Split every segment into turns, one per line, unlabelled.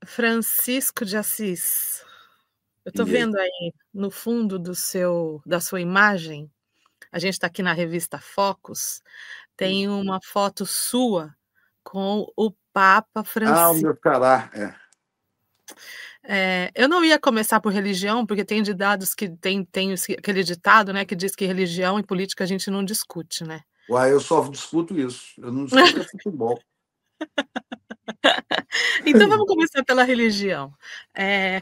Francisco de Assis. Eu estou
E aí?
vendo aí no fundo da sua imagem, a gente está aqui na revista Focus,
Sim.
tem uma foto sua com o Papa
Ah, o
Francisco.
meu xará, é.
Eu não ia começar por religião, porque tem ditados que tem aquele ditado, né, que diz que religião e política a gente não discute, né.
Uai, eu só discuto isso. Eu não discuto é futebol.
Então vamos começar pela religião.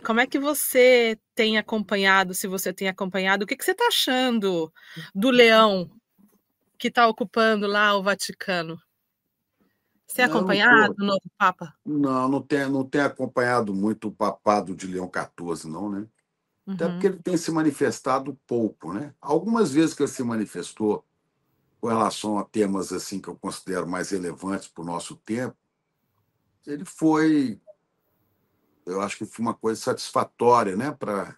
Como é que você tem acompanhado, se você tem acompanhado, o que que você está achando do leão que está ocupando lá o Vaticano? Você tem
Não, eu não
acompanhado
tô,
o novo Papa?
não tenho acompanhado muito o papado de Leão XIV, não, né? Até porque
Uhum,
ele tem se manifestado pouco, né? Algumas vezes que ele se manifestou com relação a temas assim que eu considero mais relevantes para o nosso tempo, ele foi, eu acho que foi uma coisa satisfatória, né, para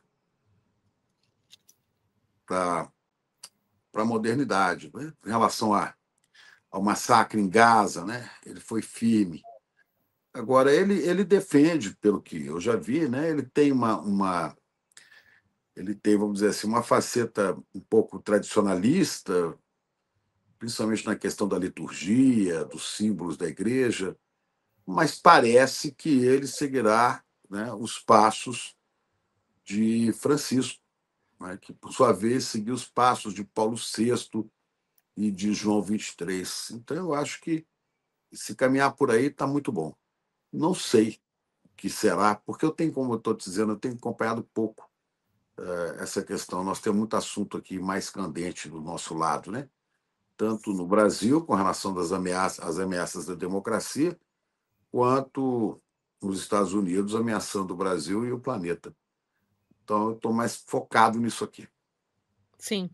a modernidade, né? Em relação ao massacre em Gaza, né? Ele foi firme. Agora, ele defende, pelo que eu já vi, né? Ele tem, vamos dizer assim, uma faceta um pouco tradicionalista, principalmente na questão da liturgia, dos símbolos da igreja, mas parece que ele seguirá, né, os passos de Francisco, né, que, por sua vez, seguiu os passos de Paulo VI e de João 23. Então, eu acho que se caminhar por aí está muito bom. Não sei o que será, porque eu tenho, como eu estou dizendo, eu tenho acompanhado pouco essa questão. Nós temos muito assunto aqui mais candente do nosso lado, né? Tanto no Brasil, com relação às ameaças da democracia, quanto nos Estados Unidos ameaçando o Brasil e o planeta. Então, eu estou mais focado nisso aqui.
sim.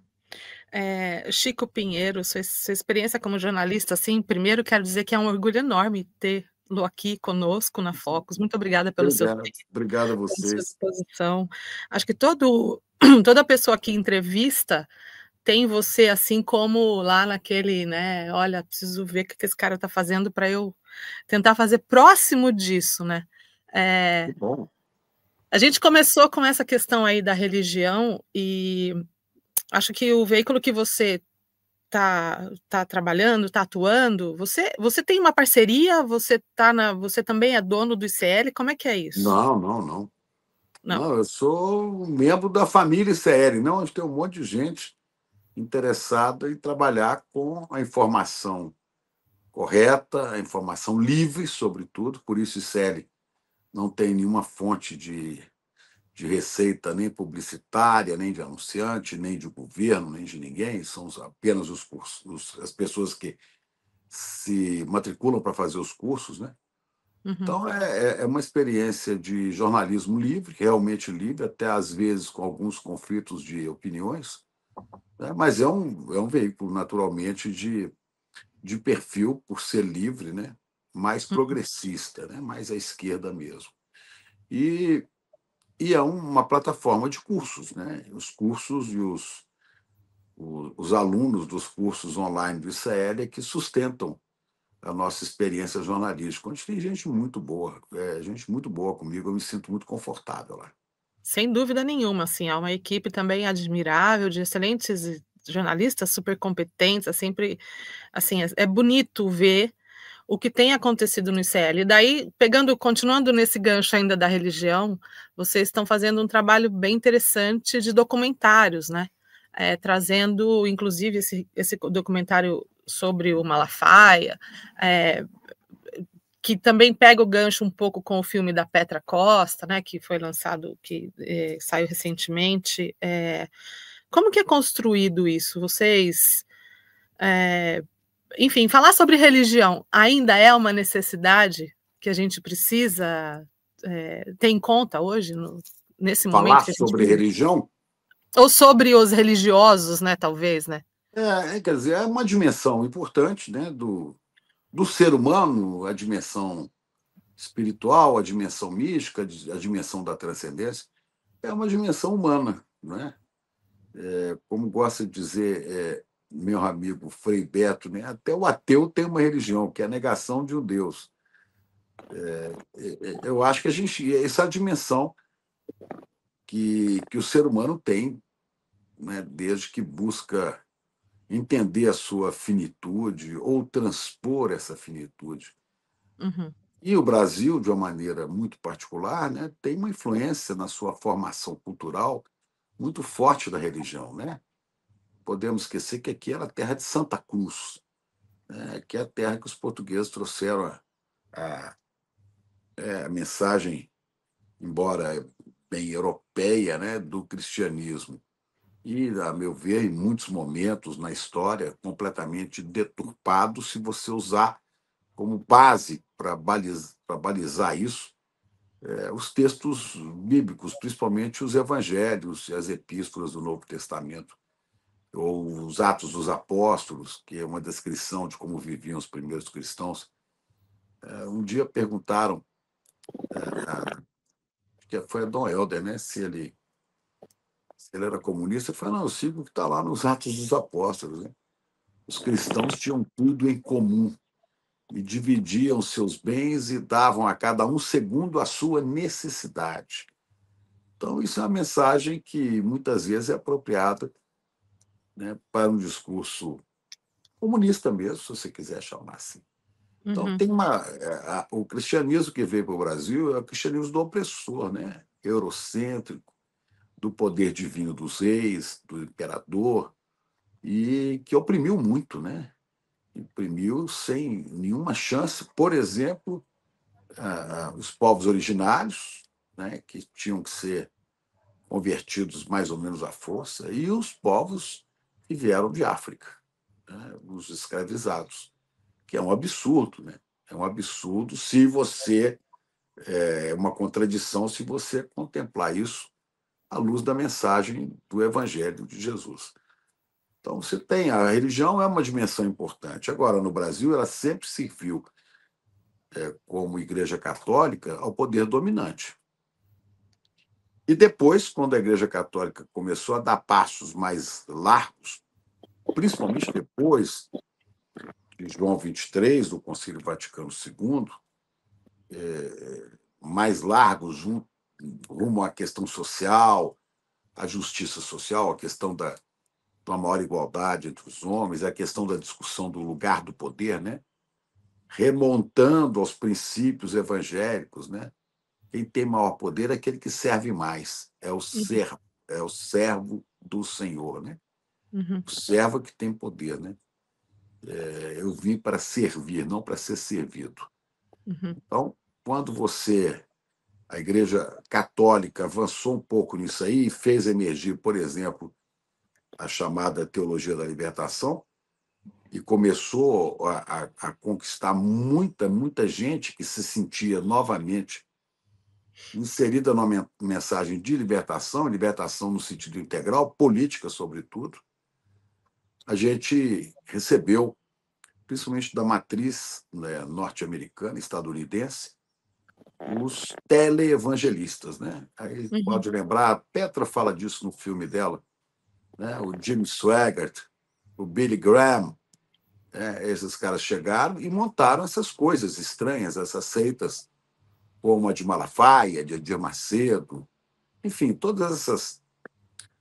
Chico Pinheiro, sua experiência como jornalista, assim, primeiro quero dizer que é um orgulho enorme tê-lo aqui conosco na Focus. Muito obrigada pelo seu
Obrigado,
tempo,
obrigado a
pela sua
vocês.
disposição. Acho que toda pessoa que entrevista tem você, assim como lá naquele, né, olha, preciso ver o que esse cara está fazendo para eu tentar fazer próximo disso, né.
Que
Eh,
bom.
a gente começou com essa questão aí da religião e acho que o veículo que você tá trabalhando, tá atuando, você tem uma parceria, você também é dono do ICL, como é que é isso?
Não, não, não.
Não.
Não, eu sou um membro da família ICL. Não, a gente tem um monte de gente interessada em trabalhar com a informação correta, a informação livre, sobretudo, por isso ICL não tem nenhuma fonte de receita nem publicitária, nem de anunciante, nem de governo, nem de ninguém, são apenas os cursos, as pessoas que se matriculam para fazer os cursos, né?
Uhum.
Então, é uma experiência de jornalismo livre, realmente livre, até às vezes com alguns conflitos de opiniões, né? Mas é um veículo, naturalmente, de perfil, por ser livre, né? Mais progressista, né? Mais à esquerda mesmo. E, e é uma plataforma de cursos, né? Os cursos e os alunos dos cursos online do ICL é que sustentam a nossa experiência jornalística, onde tem gente muito boa comigo, eu me sinto muito confortável lá.
Sem dúvida nenhuma, assim, há uma equipe também admirável de excelentes jornalistas super competentes, é sempre, assim, é bonito ver o que tem acontecido no ICL. E daí, continuando nesse gancho ainda da religião, vocês estão fazendo um trabalho bem interessante de documentários, né? Trazendo, inclusive, esse documentário sobre o Malafaia, é, que também pega o gancho um pouco com o filme da Petra Costa, né? Que foi lançado, que saiu recentemente. Como que é construído isso? Vocês enfim, falar sobre religião ainda é uma necessidade que a gente precisa, ter em conta hoje, nesse
Falar
momento que a gente
sobre
vive?
religião
Ou sobre os religiosos, né, talvez, né?
quer dizer, é uma dimensão importante, né, do ser humano, a dimensão espiritual, a dimensão mística, a dimensão da transcendência, é uma dimensão humana, né? Como gosta de dizer meu amigo Frei Beto, né? Até o ateu tem uma religião, que é a negação de um Deus. Eu acho que a gente, essa é a dimensão que o ser humano tem, né, desde que busca entender a sua finitude ou transpor essa finitude.
Uhum,
E o Brasil, de uma maneira muito particular, né, tem uma influência na sua formação cultural muito forte da religião, né? Podemos esquecer que aqui era a terra de Santa Cruz, né, que é a terra que os portugueses trouxeram a, a mensagem, embora bem europeia, né, do cristianismo. E, a meu ver, em muitos momentos na história, completamente deturpado se você usar como base para balizar isso os textos bíblicos, principalmente os evangelhos e as epístolas do Novo Testamento, ou os Atos dos Apóstolos, que é uma descrição de como viviam os primeiros cristãos. Um dia perguntaram, que foi a Dom Helder, né, se ele era comunista. Eu falei, não, eu sigo o que está lá nos Atos dos Apóstolos. Né? Os cristãos tinham tudo em comum e dividiam seus bens e davam a cada um segundo a sua necessidade. Então, isso é uma mensagem que muitas vezes é apropriada, né, para um discurso comunista mesmo, se você quiser chamar assim. Então,
uhum,
tem o cristianismo que veio para o Brasil é o cristianismo do opressor, né? Eurocêntrico, do poder divino dos reis, do imperador, e que oprimiu muito, né? Oprimiu sem nenhuma chance, por exemplo, os povos originários, né, que tinham que ser convertidos mais ou menos à força, e os povos que vieram de África, né, os escravizados, que é um absurdo, né? É um absurdo se você é uma contradição se você contemplar isso à luz da mensagem do Evangelho de Jesus. Então, você tem a religião é uma dimensão importante. Agora, no Brasil, ela sempre serviu como Igreja Católica ao poder dominante. E depois, quando a Igreja Católica começou a dar passos mais largos, principalmente depois de João 23, do Concílio Vaticano II, mais largos rumo à questão social, à justiça social, à questão da uma maior igualdade entre os homens, a questão da discussão do lugar do poder, né? Remontando aos princípios evangélicos, né? Quem tem maior poder é aquele que serve mais,
uhum,
é o servo do Senhor, né?
uhum,
O servo que tem poder, né? Eu vim para servir, não para ser servido.
uhum,
Então, quando a Igreja Católica avançou um pouco nisso aí e fez emergir, por exemplo, a chamada teologia da libertação, e começou a conquistar muita gente que se sentia novamente inserida numa mensagem de libertação no sentido integral, política, sobretudo. A gente recebeu, principalmente da matriz, né, norte-americana, estadunidense, os teleevangelistas. Né? Aí
uhum,
pode lembrar, a Petra fala disso no filme dela, né? O Jim Swaggart, o Billy Graham. Esses caras chegaram e montaram essas coisas estranhas, essas seitas, como a de Malafaia, de Edir Macedo, enfim, todas essas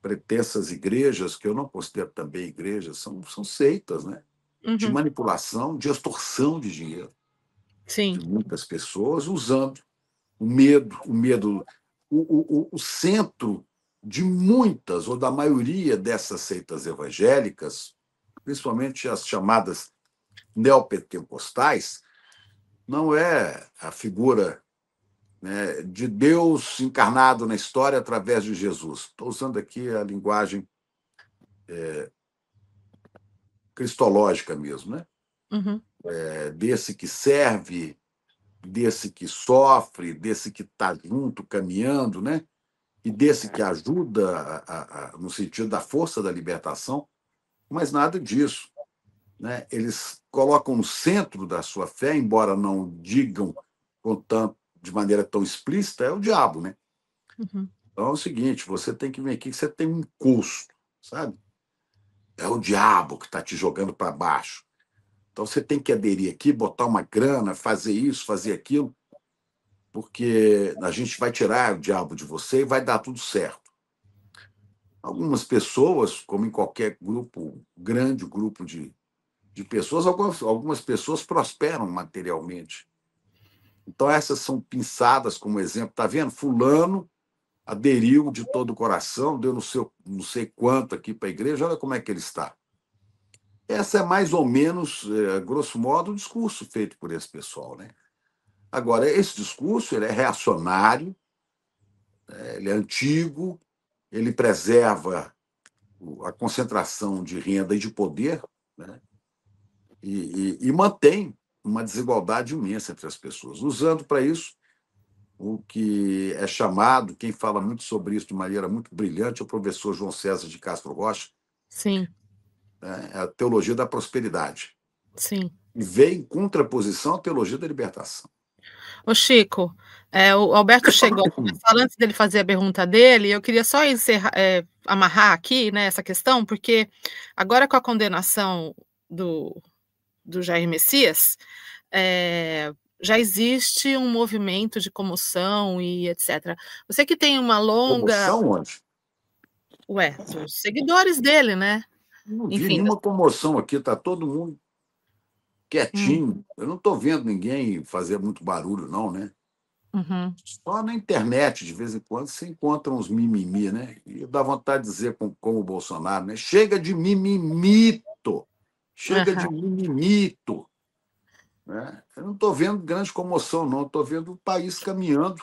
pretensas igrejas, que eu não considero também igrejas, são seitas, né? De
uhum.
manipulação, de extorsão de dinheiro
Sim.
de muitas pessoas, usando o medo, o centro de muitas, ou da maioria dessas seitas evangélicas, principalmente as chamadas neopentecostais, não é a figura, né, de Deus encarnado na história através de Jesus. Estou usando aqui a linguagem cristológica mesmo, né?
Uhum,
Desse que serve, desse que sofre, desse que está junto, caminhando, né? E desse que ajuda no sentido da força da libertação, mas nada disso. Né? Eles colocam no centro da sua fé, embora não digam de maneira tão explícita, é o diabo. Né?
uhum,
Então é o seguinte: você tem que ver aqui que você tem um custo, sabe? É o diabo que está te jogando para baixo. Então você tem que aderir aqui, botar uma grana, fazer isso, fazer aquilo. porque a gente vai tirar o diabo de você e vai dar tudo certo. Algumas pessoas, como em qualquer grupo, grande grupo de pessoas, algumas pessoas prosperam materialmente. Então, essas são pinçadas como exemplo. Está vendo? Fulano aderiu de todo o coração, deu não sei quanto aqui para a igreja, olha como é que ele está. Essa é mais ou menos, grosso modo, o discurso feito por esse pessoal, né? Agora, esse discurso ele é reacionário, ele é antigo, ele preserva a concentração de renda e de poder, né? E mantém uma desigualdade imensa entre as pessoas, usando para isso o que é chamado, quem fala muito sobre isso de maneira muito brilhante, é o professor João César de Castro Rocha,
Sim,
né? É a teologia da prosperidade.
sim.
E vem em contraposição à teologia da libertação.
Ô Chico, o Alberto chegou, mas fala antes dele fazer a pergunta dele, eu queria só amarrar aqui, né, essa questão, porque agora com a condenação do, do Jair Messias, já existe um movimento de comoção e etc. Você que tem uma longa...
Comoção onde?
Ué, dos seguidores dele, né?
Não vi
Enfim.
nenhuma comoção aqui, está todo mundo
Hum,
quietinho. Eu não estou vendo ninguém fazer muito barulho, não, né?
uhum.
Só na internet, de vez em quando, se encontra uns mimimi, né? E dá vontade de dizer como o Bolsonaro, né? Chega de mimimito! Chega de
Aham.
mimimito! Né? Eu não estou vendo grande comoção, não. Estou vendo o país caminhando.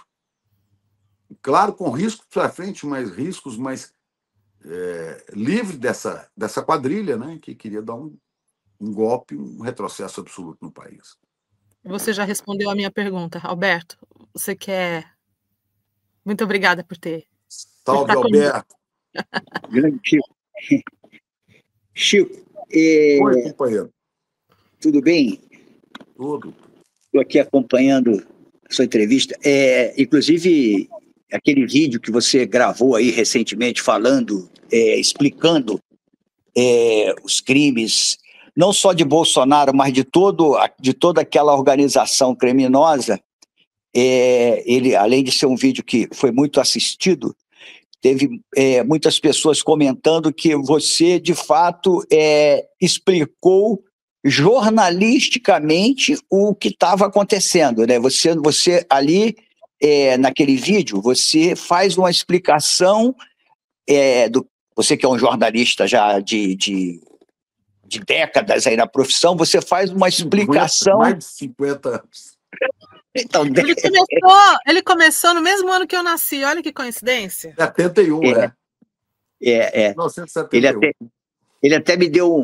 Claro, com riscos para frente, mas riscos, mas livre dessa quadrilha, né? Que queria dar um golpe, um retrocesso absoluto no país.
Você já respondeu a minha pergunta, Alberto. Você quer... Muito obrigada por
Salve,
estar comigo.
Alberto!
Grande Chico. Chico,
Oi, companheiro.
tudo bem?
Tudo.
Estou aqui acompanhando a sua entrevista. Inclusive, aquele vídeo que você gravou aí recentemente falando, explicando os crimes, não só de Bolsonaro, mas de toda aquela organização criminosa, ele, além de ser um vídeo que foi muito assistido, teve muitas pessoas comentando que você, de fato, explicou jornalisticamente o que estava acontecendo, né? Você ali, naquele vídeo, você faz uma explicação você que é um jornalista já de décadas aí na profissão, você faz uma explicação...
Mais de 50 anos.
Então,
Ele começou no mesmo ano que eu nasci, olha que coincidência.
71,
ele
1971.
até, ele até me deu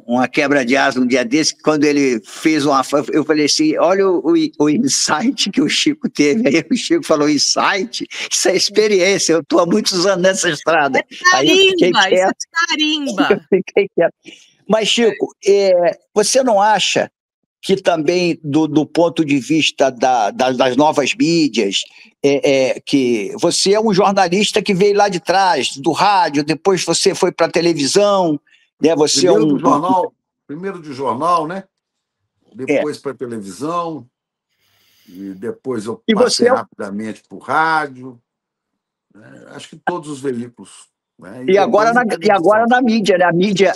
uma quebra de asa um dia desse, quando ele fez eu falei assim, olha o insight que o Chico teve. Aí o Chico falou, insight? Isso é experiência, eu estou há muitos anos nessa estrada. Aí eu fiquei
Carimba, isso
quieto.
é carimba.
Eu fiquei quieto. Mas, Chico, você não acha que também, do ponto de vista das novas mídias, que você é um jornalista que veio lá de trás, do rádio, depois você foi para a televisão, né? Você
primeiro do jornal, né? Depois para a televisão, e depois eu passei rapidamente para o rádio, né? Acho que todos os veículos. Né?
E agora na mídia, né?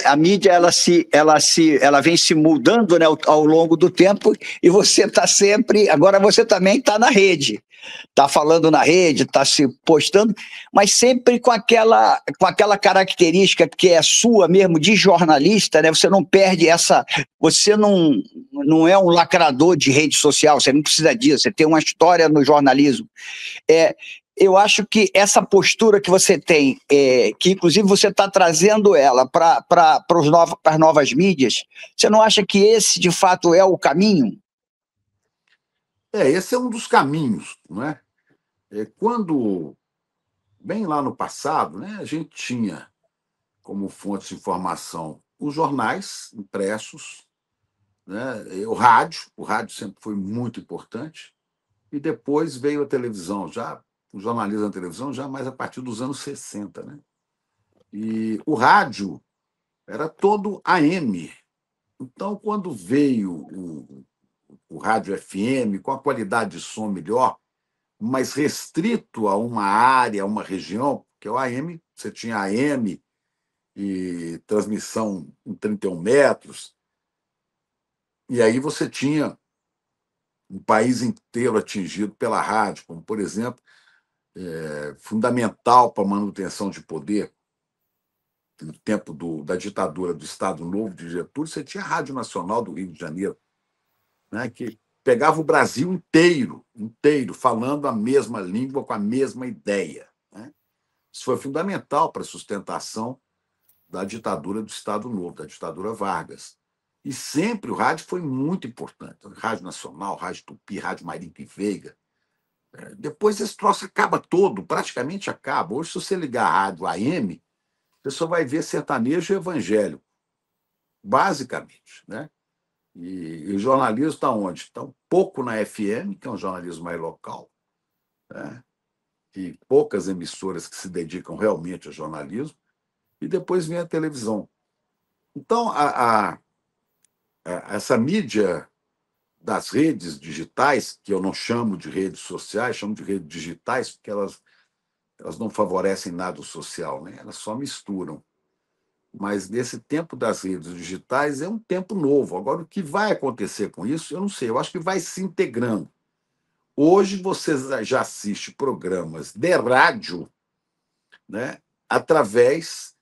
A mídia ela vem se mudando, né, ao longo do tempo, e você está sempre. Agora você também está na rede, está falando na rede, está se postando, mas sempre com aquela característica que é sua mesmo de jornalista, né? Você não perde essa. Você não é um lacrador de rede social, você não precisa disso, você tem uma história no jornalismo. Eu acho que essa postura que você tem, que inclusive você está trazendo ela para as novas mídias, você não acha que esse, de fato, é o caminho?
Esse é um dos caminhos, não é? Quando, bem lá no passado, né, a gente tinha como fonte de informação os jornais impressos, né, o rádio sempre foi muito importante, e depois veio a televisão, o jornalismo na televisão já mais a partir dos anos 60, né? E o rádio era todo AM. Então, quando veio o rádio FM, com a qualidade de som melhor, mas restrito a uma área, a uma região, porque o AM, você tinha AM e transmissão em 31 metros, e aí você tinha um país inteiro atingido pela rádio, como, por exemplo, fundamental para a manutenção de poder. No tempo da ditadura do Estado Novo de Getúlio, você tinha a Rádio Nacional do Rio de Janeiro, né, que pegava o Brasil inteiro, falando a mesma língua, com a mesma ideia. Né? Isso foi fundamental para a sustentação da ditadura do Estado Novo, da ditadura Vargas. E sempre o rádio foi muito importante. Rádio Nacional, Rádio Tupi, Rádio Marinho e Veiga. Depois esse troço acaba todo, praticamente acaba. Hoje, se você ligar a rádio AM, você só vai ver sertanejo e evangélico, basicamente. Né? E o jornalismo está onde? Está um pouco na FM, que é um jornalismo mais local, né? E poucas emissoras que se dedicam realmente ao jornalismo, e depois vem a televisão. Então, essa mídia das redes digitais, que eu não chamo de redes sociais, chamo de redes digitais, porque elas não favorecem nada o social, né? Elas só misturam. Mas nesse tempo das redes digitais é um tempo novo. Agora, o que vai acontecer com isso, eu não sei. Eu acho que vai se integrando. Hoje você já assiste programas de rádio, né, através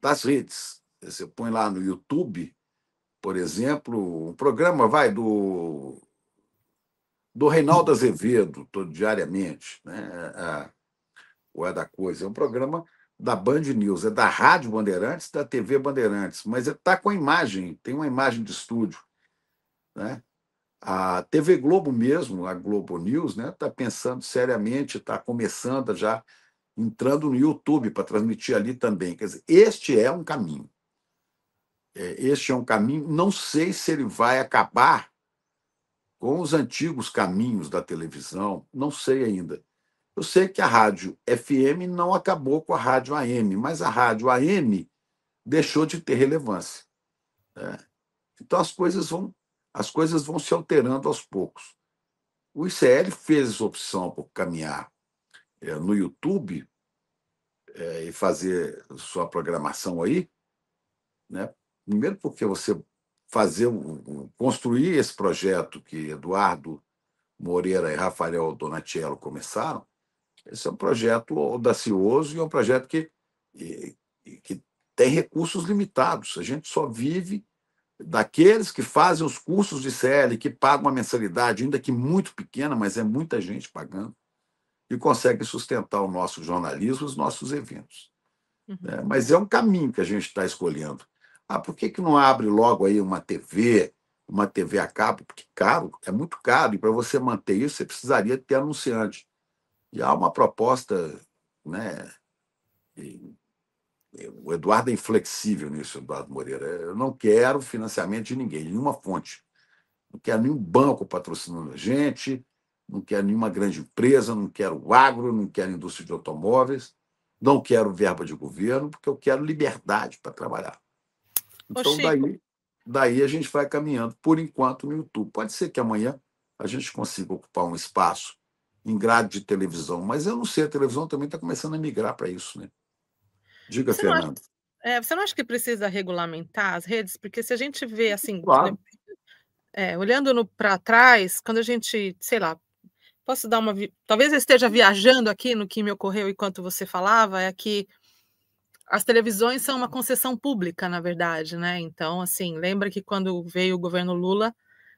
das redes. Você põe lá no YouTube, por exemplo, um programa do Reinaldo Azevedo, diariamente, né? Ou é da Coisa, é um programa da Band News, é da Rádio Bandeirantes, da TV Bandeirantes, mas está com a imagem, tem uma imagem de estúdio. Né? A TV Globo mesmo, a Globo News, né, está pensando seriamente, está começando já, entrando no YouTube para transmitir ali também. Quer dizer, este é um caminho. Este é um caminho, não sei se ele vai acabar com os antigos caminhos da televisão, não sei ainda. Eu sei que a rádio FM não acabou com a rádio AM, mas a rádio AM deixou de ter relevância. Né? Então as coisas vão se alterando aos poucos. O ICL fez essa opção por caminhar no YouTube e fazer sua programação aí, né? Primeiro porque você construir esse projeto que Eduardo Moreira e Rafael Donatiello começaram. Esse é um projeto audacioso e é um projeto que tem recursos limitados. A gente só vive daqueles que fazem os cursos de ICL, que pagam uma mensalidade, ainda que muito pequena, mas é muita gente pagando, e consegue sustentar o nosso jornalismo, os nossos eventos.
Uhum.
Mas é um caminho que a gente está escolhendo. Por que não abre logo aí uma TV a cabo? Porque é muito caro, e para você manter isso, você precisaria ter anunciante. E há uma proposta, né? O Eduardo é inflexível nisso, Eduardo Moreira. Eu não quero financiamento de ninguém, de nenhuma fonte. Não quero nenhum banco patrocinando a gente, não quero nenhuma grande empresa, não quero agro, não quero indústria de automóveis, não quero verba de governo, porque eu quero liberdade para trabalhar. Então, daí a gente vai caminhando, por enquanto, no YouTube. Pode ser que amanhã a gente consiga ocupar um espaço em grade de televisão, mas eu não sei, a televisão também está começando a migrar para isso, né? Diga, Fernando.
Você não acha que precisa regulamentar as redes? Porque se a gente vê assim,
Claro.
olhando para trás, quando a gente, sei lá, posso dar talvez eu esteja viajando aqui no que me ocorreu enquanto você falava, é que as televisões são uma concessão pública, na verdade, né? Então, assim, lembra que quando veio o governo Lula,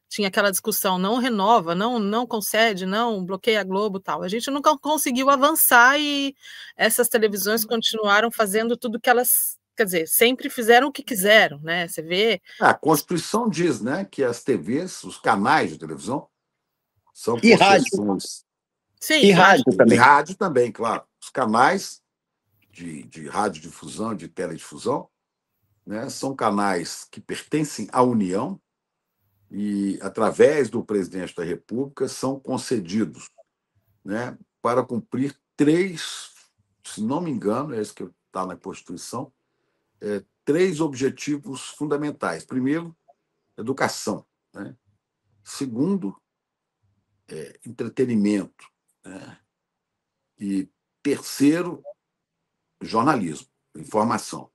tinha aquela discussão, não renova, não concede, não bloqueia a Globo, tal. A gente nunca conseguiu avançar e essas televisões continuaram fazendo tudo que elas, quer dizer, sempre fizeram o que quiseram, né? Você vê.
A Constituição diz, né, que as TVs, os canais de televisão, são
E rádio.
concessões.
Sim,
E rádio também.
E rádio também, claro. Os canais de radiodifusão, de teledifusão, né, são canais que pertencem à União e, através do presidente da República, são concedidos, né, para cumprir 3, se não me engano, é isso que está na Constituição, 3 objetivos fundamentais. Primeiro, educação. Né? Segundo, entretenimento, né? E terceiro, jornalismo, informação,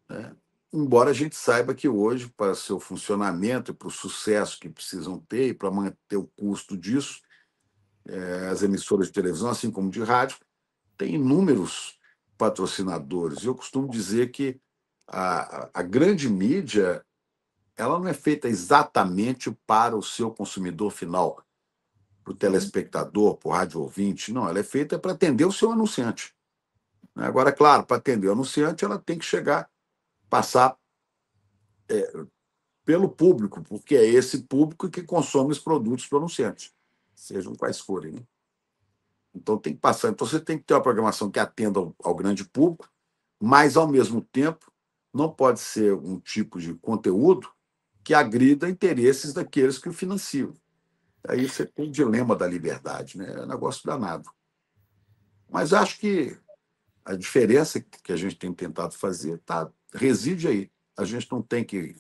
né? Embora a gente saiba que hoje, para seu funcionamento e para o sucesso que precisam ter e para manter o custo disso, as emissoras de televisão, assim como de rádio, têm inúmeros patrocinadores. Eu costumo dizer que a grande mídia ela não é feita exatamente para o seu consumidor final, para o telespectador, para o rádio ouvinte. Não, ela é feita para atender o seu anunciante. Agora, claro, para atender o anunciante, ela tem que passar pelo público, porque é esse público que consome os produtos do anunciante, sejam quais forem, né? Então tem que passar. Então você tem que ter uma programação que atenda ao grande público, mas, ao mesmo tempo, não pode ser um tipo de conteúdo que agrida interesses daqueles que o financiam. Aí você tem o dilema da liberdade, né? É um negócio danado. Mas acho que a diferença que a gente tem tentado fazer reside aí. A gente não tem que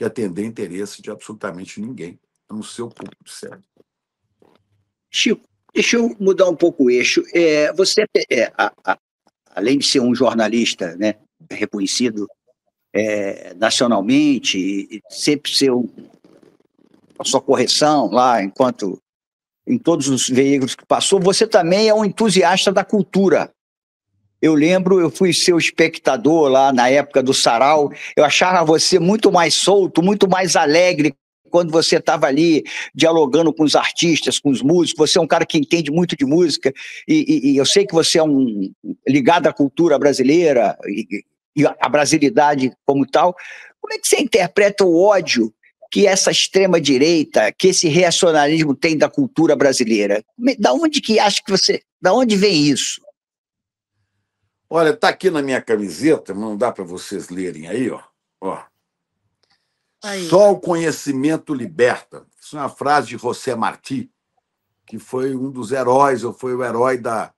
atender interesse de absolutamente ninguém, a não ser o público certo.
Chico, deixa eu mudar um pouco o eixo. Você, além de ser um jornalista, né, reconhecido nacionalmente, e sempre ser a sua correção lá, enquanto em todos os veículos que passou, você também é um entusiasta da cultura. Eu lembro, eu fui seu espectador lá na época do Sarau, eu achava você muito mais solto, muito mais alegre quando você estava ali dialogando com os artistas, com os músicos. Você é um cara que entende muito de música e eu sei que você é ligado à cultura brasileira e à brasilidade como tal. Como é que você interpreta o ódio que essa extrema-direita, que esse reacionarismo tem da cultura brasileira? Da onde vem isso?
Olha, está aqui na minha camiseta, não dá para vocês lerem aí, ó.
Aí.
Só o conhecimento liberta. Isso é uma frase de José Martí, que foi um dos heróis, ou foi o herói da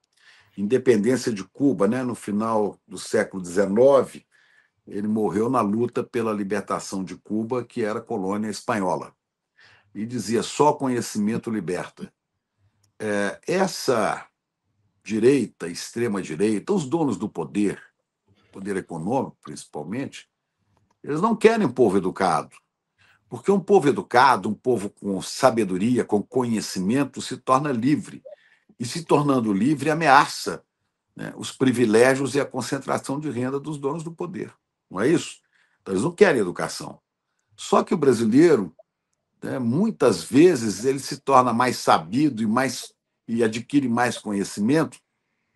independência de Cuba, né? No final do século XIX. Ele morreu na luta pela libertação de Cuba, que era colônia espanhola. E dizia: só conhecimento liberta. Essa direita, extrema-direita, os donos do poder econômico, principalmente, eles não querem um povo educado. Porque um povo educado, um povo com sabedoria, com conhecimento, se torna livre. E, se tornando livre, ameaça, né, os privilégios e a concentração de renda dos donos do poder. Não é isso? Então, eles não querem educação. Só que o brasileiro, né, muitas vezes, ele se torna mais sabido e adquire mais conhecimento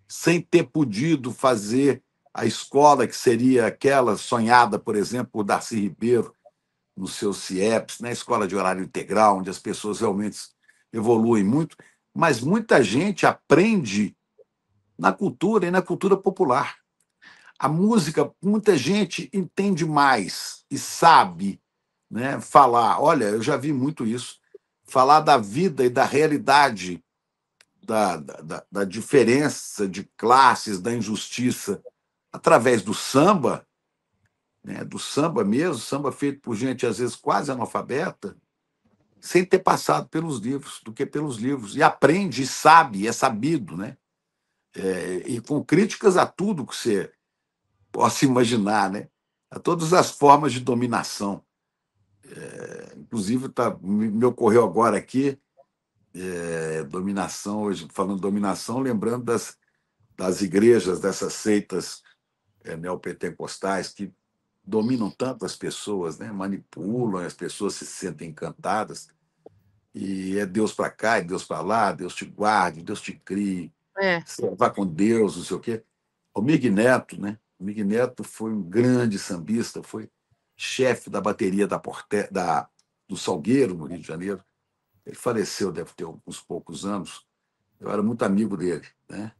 sem ter podido fazer a escola que seria aquela sonhada, por exemplo, por Darcy Ribeiro, no seu CIEPS, na escola de horário integral, onde as pessoas realmente evoluem muito, mas muita gente aprende na cultura e na cultura popular. A música, muita gente entende mais e sabe, né, falar. Olha, eu já vi muito isso, falar da vida e da realidade, da diferença de classes, da injustiça, através do samba, né, do samba mesmo, samba feito por gente, às vezes, quase analfabeta, sem ter passado pelos livros, do que pelos livros. E aprende, e sabe, é sabido, né? E com críticas a tudo que você possa imaginar, né? A todas as formas de dominação. Inclusive, me ocorreu agora aqui, dominação, hoje falando de dominação, lembrando das igrejas, dessas seitas neopentecostais que dominam tanto as pessoas, né? Manipulam, as pessoas se sentem encantadas. E é Deus para cá, é Deus para lá, Deus te guarde, Deus te crie, você vá com Deus, não sei o quê. O Mig Neto, né? O Mig Neto foi um grande sambista, foi chefe da bateria do Salgueiro, no Rio de Janeiro. Ele faleceu, deve ter uns poucos anos. Eu era muito amigo dele, né?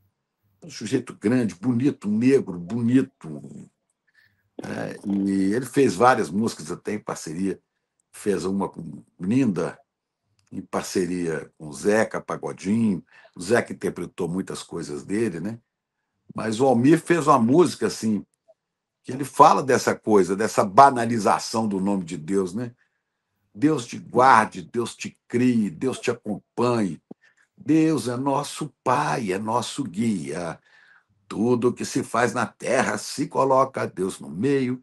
Um sujeito grande, bonito, negro, bonito. E ele fez várias músicas até em parceria. Fez uma com Linda, em parceria com o Zeca Pagodinho. O Zeca interpretou muitas coisas dele, né? Mas o Almir fez uma música assim, que ele fala dessa coisa, dessa banalização do nome de Deus, né? Deus te guarde, Deus te crie, Deus te acompanhe. Deus é nosso Pai, é nosso guia. Tudo que se faz na terra, se coloca Deus no meio,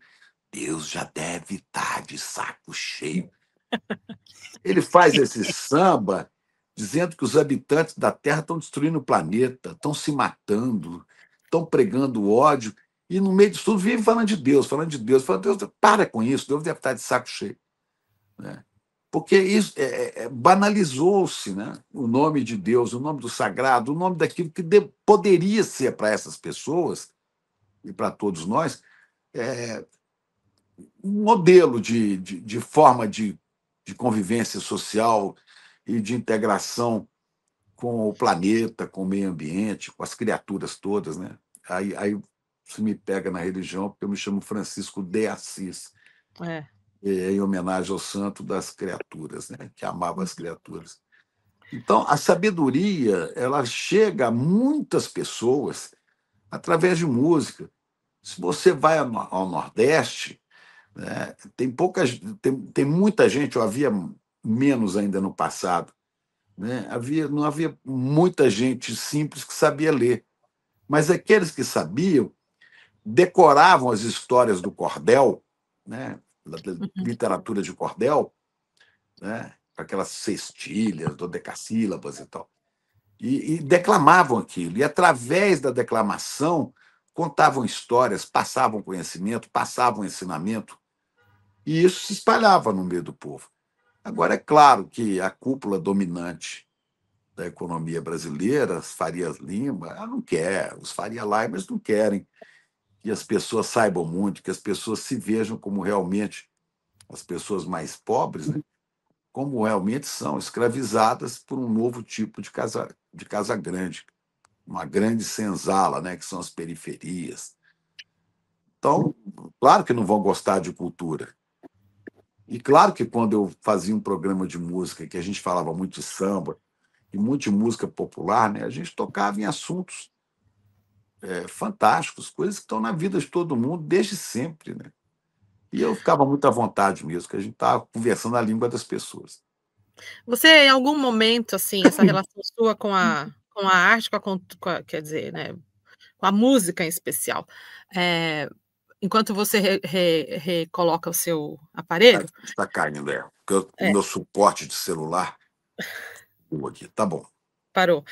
Deus já deve estar de saco cheio. Ele faz esse samba dizendo que os habitantes da Terra estão destruindo o planeta, estão se matando, estão pregando ódio, e no meio disso tudo vive falando de Deus, falando de Deus, falando de Deus. Para com isso, Deus deve estar de saco cheio. Né? Porque isso banalizou-se, né? O nome de Deus, o nome do sagrado, o nome daquilo que poderia ser para essas pessoas e para todos nós um modelo de forma de convivência social e de integração com o planeta, com o meio ambiente, com as criaturas todas. Né? Aí você me pega na religião, porque eu me chamo Francisco de Assis, em homenagem ao santo das criaturas, né? Que amava as criaturas. Então, a sabedoria ela chega a muitas pessoas através de música. Se você vai ao Nordeste, né, tem muita gente, ou havia menos ainda no passado, né? Não havia muita gente simples que sabia ler, mas aqueles que sabiam decoravam as histórias do cordel, né, da literatura de cordel, né, aquelas cestilhas, dodecassílabas e tal, e declamavam aquilo, e através da declamação contavam histórias, passavam conhecimento, passavam ensinamento, e isso se espalhava no meio do povo. Agora, é claro que a cúpula dominante da economia brasileira, as Farias Lima, ela não quer, os Faria Limers não querem que as pessoas saibam muito, que as pessoas se vejam como realmente as pessoas mais pobres, né? Como realmente são, escravizadas por um novo tipo de casa grande, uma grande senzala, né? Que são as periferias. Então, claro que não vão gostar de cultura. E claro que quando eu fazia um programa de música, que a gente falava muito de samba, e muito de música popular, né? A gente tocava em assuntos fantásticos, coisas que estão na vida de todo mundo desde sempre. Né? E eu ficava muito à vontade mesmo, que a gente estava conversando a língua das pessoas.
Você, em algum momento, assim, essa relação sua com a arte, quer dizer, né, com a música em especial, enquanto você recoloca o seu aparelho.
Está caindo, porque o meu suporte de celular aqui. Tá bom.
Parou.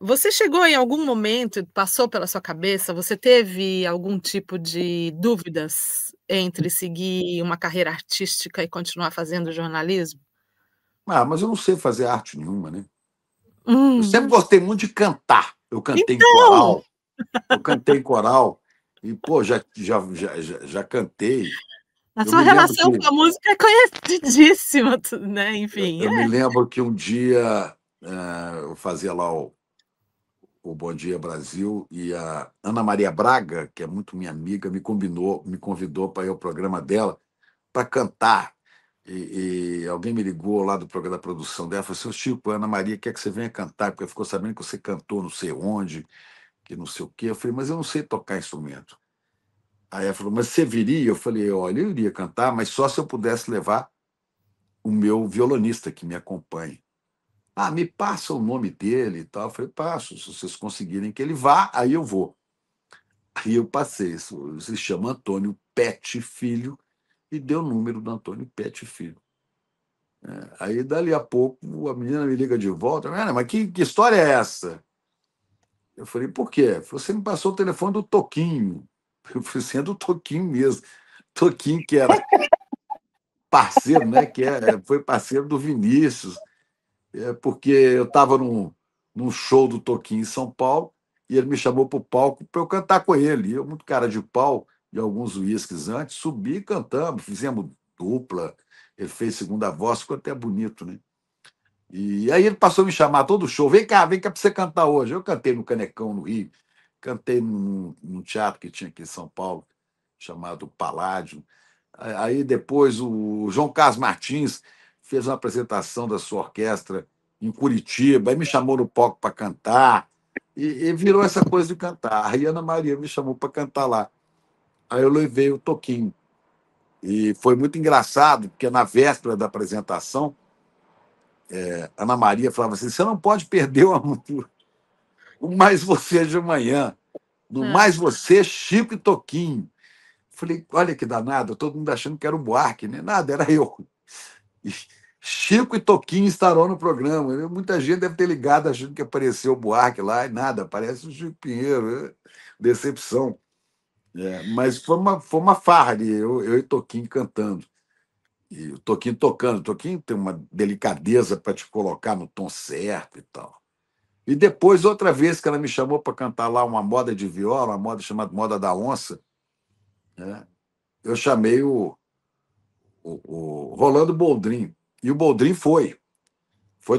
Você chegou em algum momento, passou pela sua cabeça, você teve algum tipo de dúvidas entre seguir uma carreira artística e continuar fazendo jornalismo?
Mas eu não sei fazer arte nenhuma, né? Eu
Hum.
sempre gostei muito de cantar. Eu cantei em
Então!
coral, e, pô, já cantei.
A
Eu
sua
me lembro
relação com
que
a música é conhecidíssima, né, enfim,
eu me lembro que um dia eu fazia lá o Bom Dia Brasil, e a Ana Maria Braga, que é muito minha amiga, me convidou para ir ao programa dela para cantar. E alguém me ligou lá do programa da produção dela, falou assim: Chico, a Ana Maria quer que você venha cantar, porque ficou sabendo que você cantou não sei onde, que não sei o quê. Eu falei: mas eu não sei tocar instrumento. Aí ela falou: mas você viria? Eu falei: olha, eu iria cantar, mas só se eu pudesse levar o meu violonista que me acompanhe. Me passa o nome dele e tal. Eu falei: passo, se vocês conseguirem que ele vá, aí eu vou. Aí eu passei, isso se chama Antônio Pet Filho, e deu o número do Antônio Pet Filho. Aí, dali a pouco, a menina me liga de volta: mas que história é essa? Eu falei: por quê? Você me passou o telefone do Toquinho. Eu falei assim: é do Toquinho mesmo. Toquinho, que era parceiro, né? Foi parceiro do Vinícius, porque eu estava num show do Toquinho em São Paulo, e ele me chamou para o palco para eu cantar com ele. E eu, muito cara de pau, e alguns uísques antes, subi e cantamos, fizemos dupla, ele fez segunda voz, ficou até bonito, né? E aí ele passou a me chamar todo show: vem cá para você cantar hoje. Eu cantei no Canecão, no Rio, cantei num teatro que tinha aqui em São Paulo, chamado Paládio. Aí depois o João Carlos Martins fez uma apresentação da sua orquestra em Curitiba, aí me chamou no palco para cantar, e virou essa coisa de cantar. Aí a Ana Maria me chamou para cantar lá. Aí eu levei o Toquinho. E foi muito engraçado, porque na véspera da apresentação, Ana Maria falava assim: você não pode perder o Mais Você de amanhã. No
É.
Mais Você, Chico e Toquinho. Falei, olha que danado, todo mundo achando que era o Buarque, né? Nada, era eu. E Chico e Toquinho estarão no programa. Muita gente deve ter ligado achando que apareceu o Buarque lá, e nada, aparece o Chico Pinheiro. Decepção. Mas foi uma farra ali, eu e Toquinho cantando. E o Toquinho tocando. O Toquinho tem uma delicadeza para te colocar no tom certo e tal. E depois, outra vez que ela me chamou para cantar lá uma moda de viola, uma moda chamada Moda da Onça, né? Eu chamei o Rolando Boldrin. E o Boldrin foi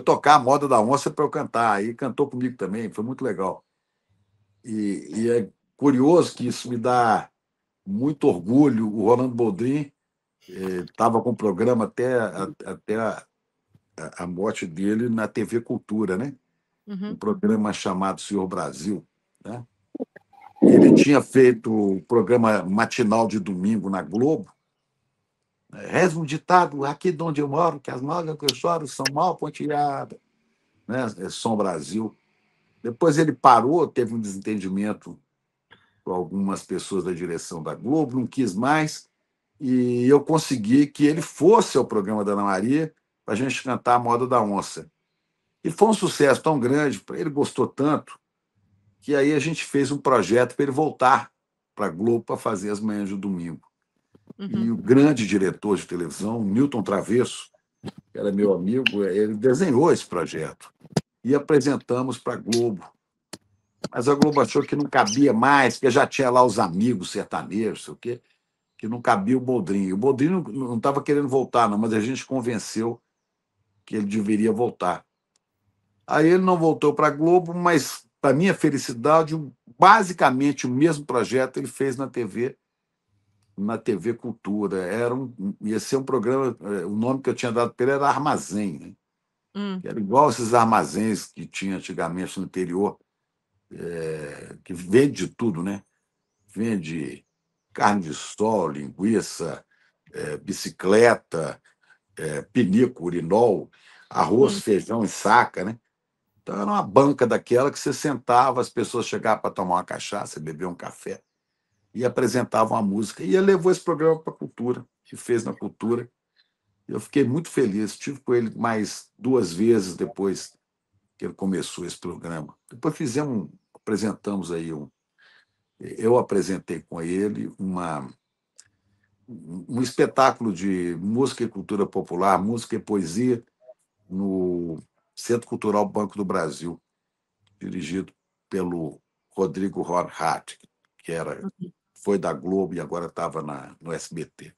tocar a Moda da Onça para eu cantar. Aí cantou comigo também, foi muito legal. E é curioso que isso me dá muito orgulho. O Rolando Boldrin estava com o programa até a morte dele na TV Cultura, né? Um programa chamado Senhor Brasil, né? Ele tinha feito o programa matinal de domingo na Globo. Reza um ditado aqui de onde eu moro, que as mágoas que eu choro são mal pontilhadas, né? É Som Brasil. Depois ele parou, teve um desentendimento com algumas pessoas da direção da Globo, não quis mais, e eu consegui que ele fosse ao programa da Ana Maria para a gente cantar a Moda da Onça. E foi um sucesso tão grande, ele gostou tanto, que aí a gente fez um projeto para ele voltar para a Globo para fazer as manhãs de domingo. E o grande diretor de televisão, Newton Travesso, que era meu amigo, ele desenhou esse projeto. E apresentamos para a Globo. Mas a Globo achou que não cabia mais, porque já tinha lá os amigos sertanejos, sei o quê, que não cabia o Boldrin. O Boldrin não estava querendo voltar, não, mas a gente convenceu que ele deveria voltar. Aí ele não voltou para a Globo, mas, para minha felicidade, basicamente o mesmo projeto ele fez na TV Cultura. Ia ser um programa, o nome que eu tinha dado para ele era Armazém, né? Era igual esses armazéns que tinha antigamente no interior, que vende tudo, né? Vende carne de sol, linguiça, bicicleta, pinico, urinol, arroz, feijão e saca, né? Então era uma banca daquela que você sentava, as pessoas chegavam para tomar uma cachaça, beber um café e apresentavam a música. E ele levou esse programa para a Cultura, e fez na Cultura. Eu fiquei muito feliz. Estive com ele mais 2 vezes depois que ele começou esse programa. Depois apresentamos aí eu apresentei com ele um espetáculo de música e cultura popular, música e poesia, no Centro Cultural Banco do Brasil, dirigido pelo Rodrigo Hornhat, que foi da Globo e agora estava no SBT.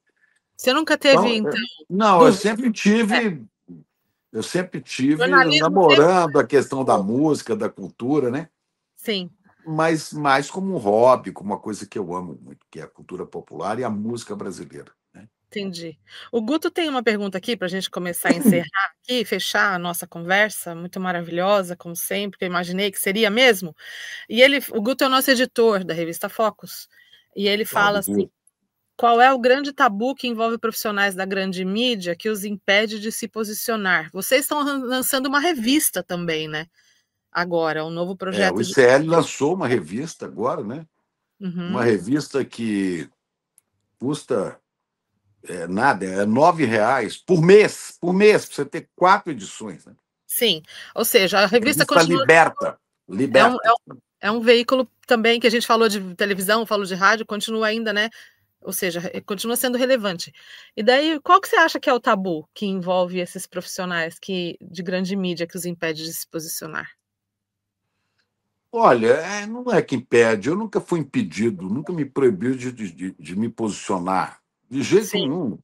Você nunca teve,
Então,
então,
não,
dúvida?
Eu sempre tive
Jornalismo
namorando a questão da música, da cultura, né?
Sim,
Mas mais como um hobby, como uma coisa que eu amo muito, que é a cultura popular e a música brasileira, né?
entendi. O Guto tem uma pergunta aqui para a gente começar a encerrar aqui, fechar a nossa conversa, muito maravilhosa, como sempre, que eu imaginei que seria mesmo. E o Guto é o nosso editor da revista Focus, e ele fala assim: qual é o grande tabu que envolve profissionais da grande mídia que os impede de se posicionar? Vocês estão lançando uma revista também, né? Agora, um novo
O
projeto de.
ICL lançou uma revista agora, né? Uma
Uhum.
revista que custa nada, é R$ 9 por mês, para você ter 4 edições. Né?
Sim, ou seja, a revista
Revista
continua.
liberta.
É um, é um veículo também que a gente falou de televisão, falou de rádio, continua ainda, né? Ou seja, continua sendo relevante. E daí, qual que você acha que é o tabu que envolve esses profissionais de grande mídia que os impede de se posicionar?
Olha, não é que impede, eu nunca fui impedido, nunca me proibiu de me posicionar, de jeito
Sim.
nenhum.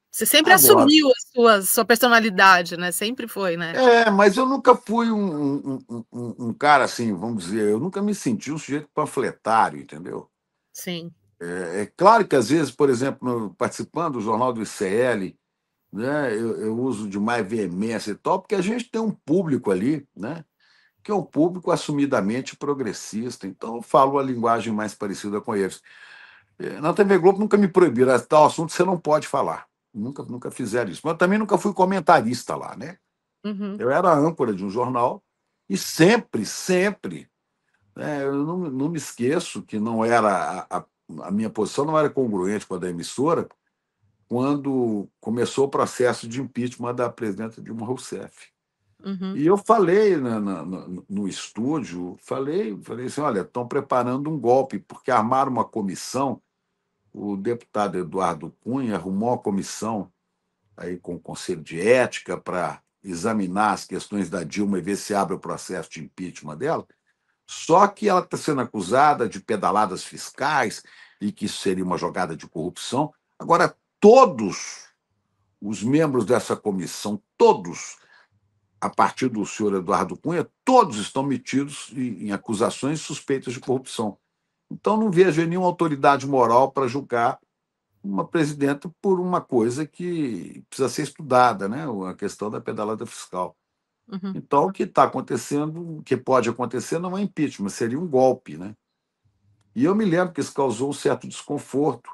Você sempre
Agora,
assumiu a sua personalidade, né? Sempre foi, né?
mas eu nunca fui um cara assim, vamos dizer, eu nunca me senti um sujeito panfletário, entendeu?
Sim.
É claro que, às vezes, por exemplo, participando do Jornal do ICL, né, eu uso de mais veemência e tal, porque a gente tem um público ali, né, que é um público assumidamente progressista, então eu falo a linguagem mais parecida com eles. Na TV Globo nunca me proibiram, tal assunto você não pode falar. Nunca fizeram isso. Mas eu também nunca fui comentarista lá, né?
Uhum.
Eu era âncora de um jornal e sempre, né, eu não me esqueço que não era a minha posição não era congruente com a da emissora quando começou o processo de impeachment da presidenta Dilma Rousseff.
Uhum.
E eu falei no estúdio, falei assim, olha, estão preparando um golpe, porque armaram uma comissão, o deputado Eduardo Cunha arrumou uma comissão aí com o Conselho de Ética para examinar as questões da Dilma e ver se abre o processo de impeachment dela. Só que ela está sendo acusada de pedaladas fiscais e que isso seria uma jogada de corrupção. Agora, todos os membros dessa comissão, todos, a partir do senhor Eduardo Cunha, todos estão metidos em acusações suspeitas de corrupção. Então, não vejo nenhuma autoridade moral para julgar uma presidenta por uma coisa que precisa ser estudada, né? A questão da pedalada fiscal.
Uhum.
Então, o que está acontecendo, o que pode acontecer, não é impeachment, seria um golpe, né? E eu me lembro que isso causou um certo desconforto,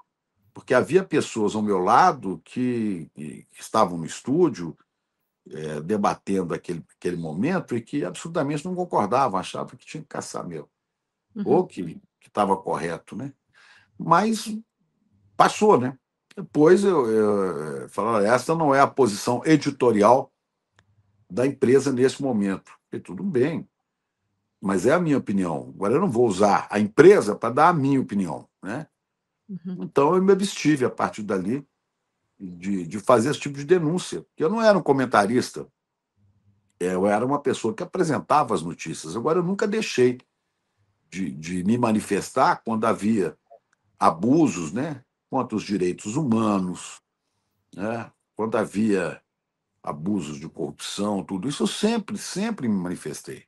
porque havia pessoas ao meu lado que estavam no estúdio debatendo aquele momento e que absolutamente não concordavam, achavam que tinha que caçar mesmo,
Uhum.
ou que estava correto, né? Mas passou, né? Depois eu falei, essa não é a posição editorial da empresa nesse momento. E tudo bem, mas é a minha opinião. Agora eu não vou usar a empresa para dar a minha opinião, né?
Uhum.
Então eu me abstive a partir dali de fazer esse tipo de denúncia. Eu não era um comentarista, eu era uma pessoa que apresentava as notícias. Agora eu nunca deixei de me manifestar quando havia abusos, né, contra os direitos humanos, né, quando havia abusos de corrupção, tudo isso eu sempre me manifestei.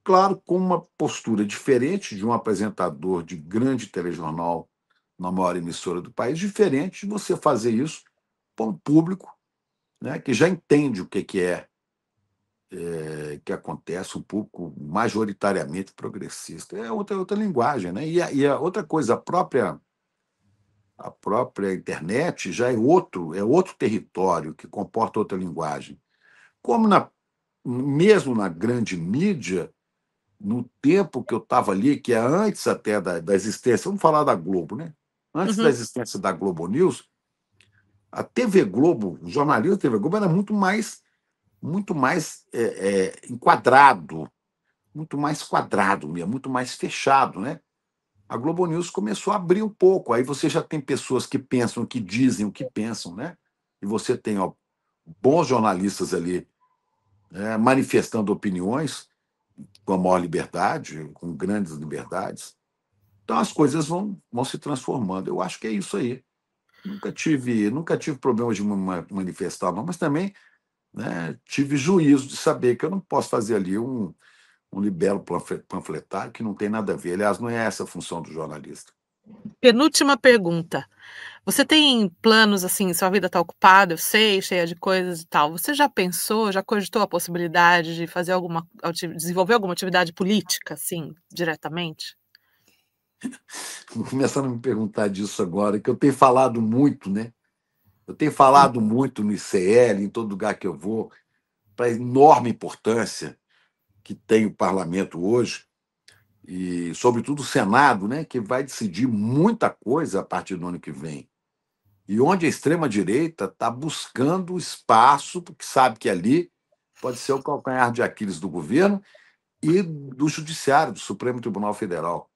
Claro, com uma postura diferente de um apresentador de grande telejornal na maior emissora do país, diferente de você fazer isso para um público, né, que já entende o que acontece, um público majoritariamente progressista. É outra linguagem, né? E a outra coisa, a própria internet já é outro território que comporta outra linguagem. Como mesmo na grande mídia, no tempo que eu estava ali, que é antes até da existência, vamos falar da Globo, né? Antes da
Uhum.
existência da Globo News, a TV Globo, o jornalismo da TV Globo era muito mais enquadrado, muito mais quadrado mesmo, muito mais fechado, né? A Globo News começou a abrir um pouco. Aí você já tem pessoas que pensam, que dizem o que pensam, né? E você tem bons jornalistas ali manifestando opiniões com a maior liberdade, com grandes liberdades. Então as coisas vão se transformando. Eu acho que é isso aí. Nunca tive problemas de manifestar, não, mas também, né, tive juízo de saber que eu não posso fazer ali um libelo panfletário que não tem nada a ver. Aliás, não é essa a função do jornalista.
Penúltima pergunta. Você tem planos, assim, sua vida está ocupada, eu sei, cheia de coisas e tal. Você já pensou, já cogitou a possibilidade de fazer desenvolver alguma atividade política, assim, diretamente?
Começando a me perguntar disso agora, que eu tenho falado muito, né? Eu tenho falado muito no ICL, em todo lugar que eu vou, para a enorme importância que tem o parlamento hoje, e, sobretudo, o Senado, né, que vai decidir muita coisa a partir do ano que vem. E onde a extrema-direita está buscando espaço, porque sabe que ali pode ser o calcanhar de Aquiles do governo e do Judiciário, do Supremo Tribunal Federal.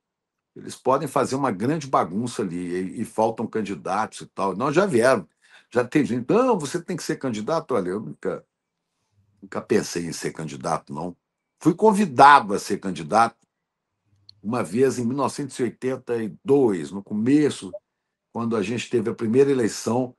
Eles podem fazer uma grande bagunça ali e faltam candidatos e tal. Nós já vieram. Já tem gente, não, você tem que ser candidato. Olha, eu nunca pensei em ser candidato, não. Fui convidado a ser candidato uma vez em 1982, no começo, quando a gente teve a primeira eleição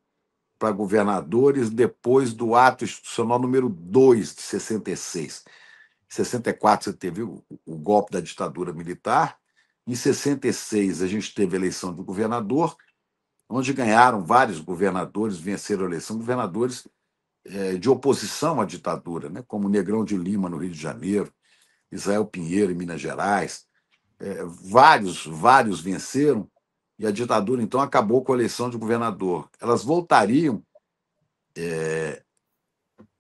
para governadores, depois do ato institucional número 2 de 66. Em 64 você teve o golpe da ditadura militar. Em 66 a gente teve a eleição do governador, onde ganharam vários governadores, venceram a eleição, governadores de oposição à ditadura, né? Como Negrão de Lima, no Rio de Janeiro, Israel Pinheiro, em Minas Gerais. Vários venceram, e a ditadura, então, acabou com a eleição de governador. Elas voltariam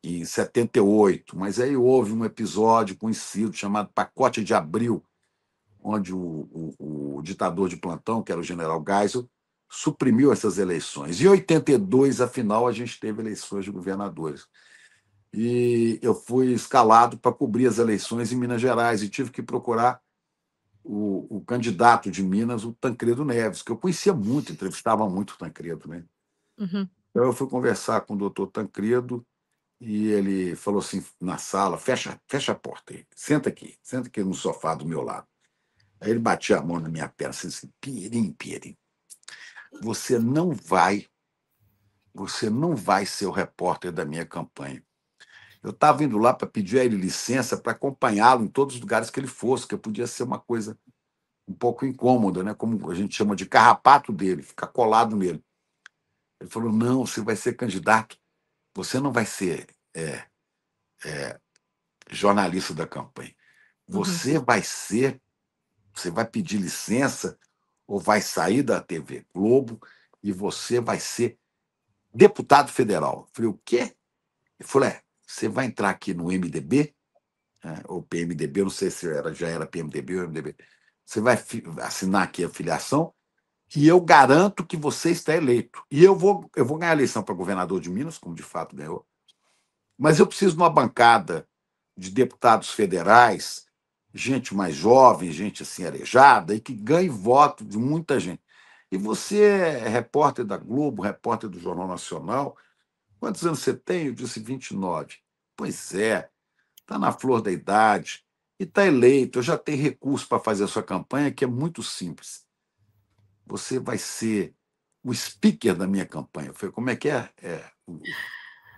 em 78, mas aí houve um episódio conhecido chamado Pacote de Abril, onde o ditador de plantão, que era o general Geisel, suprimiu essas eleições. Em 82, afinal, a gente teve eleições de governadores. E eu fui escalado para cobrir as eleições em Minas Gerais e tive que procurar o candidato de Minas, o Tancredo Neves, que eu conhecia muito, entrevistava muito o Tancredo, né?
Uhum.
Então eu fui conversar com o doutor Tancredo e ele falou assim na sala: fecha a porta aí, senta aqui no sofá do meu lado. Aí ele batia a mão na minha perna assim, Pierin, você não vai ser o repórter da minha campanha. Eu estava indo lá para pedir a ele licença para acompanhá-lo em todos os lugares que ele fosse, que podia ser uma coisa um pouco incômoda, né? Como a gente chama de carrapato dele, ficar colado nele. Ele falou: não, você vai ser candidato, você não vai ser jornalista da campanha. Você vai pedir licença ou vai sair da TV Globo e você vai ser deputado federal. Eu falei: o quê? Ele falou: você vai entrar aqui no MDB, ou PMDB, eu não sei se já era PMDB ou MDB. Você vai assinar aqui a filiação e eu garanto que você está eleito. E eu vou ganhar a eleição para governador de Minas, como de fato ganhou, mas eu preciso de uma bancada de deputados federais, gente mais jovem, gente assim arejada, e que ganhe voto de muita gente. E você é repórter da Globo, repórter do Jornal Nacional. Quantos anos você tem? Eu disse 29. Pois é, está na flor da idade e está eleito. Eu já tenho recurso para fazer a sua campanha, que é muito simples. Você vai ser o speaker da minha campanha. Eu falei: como é que é?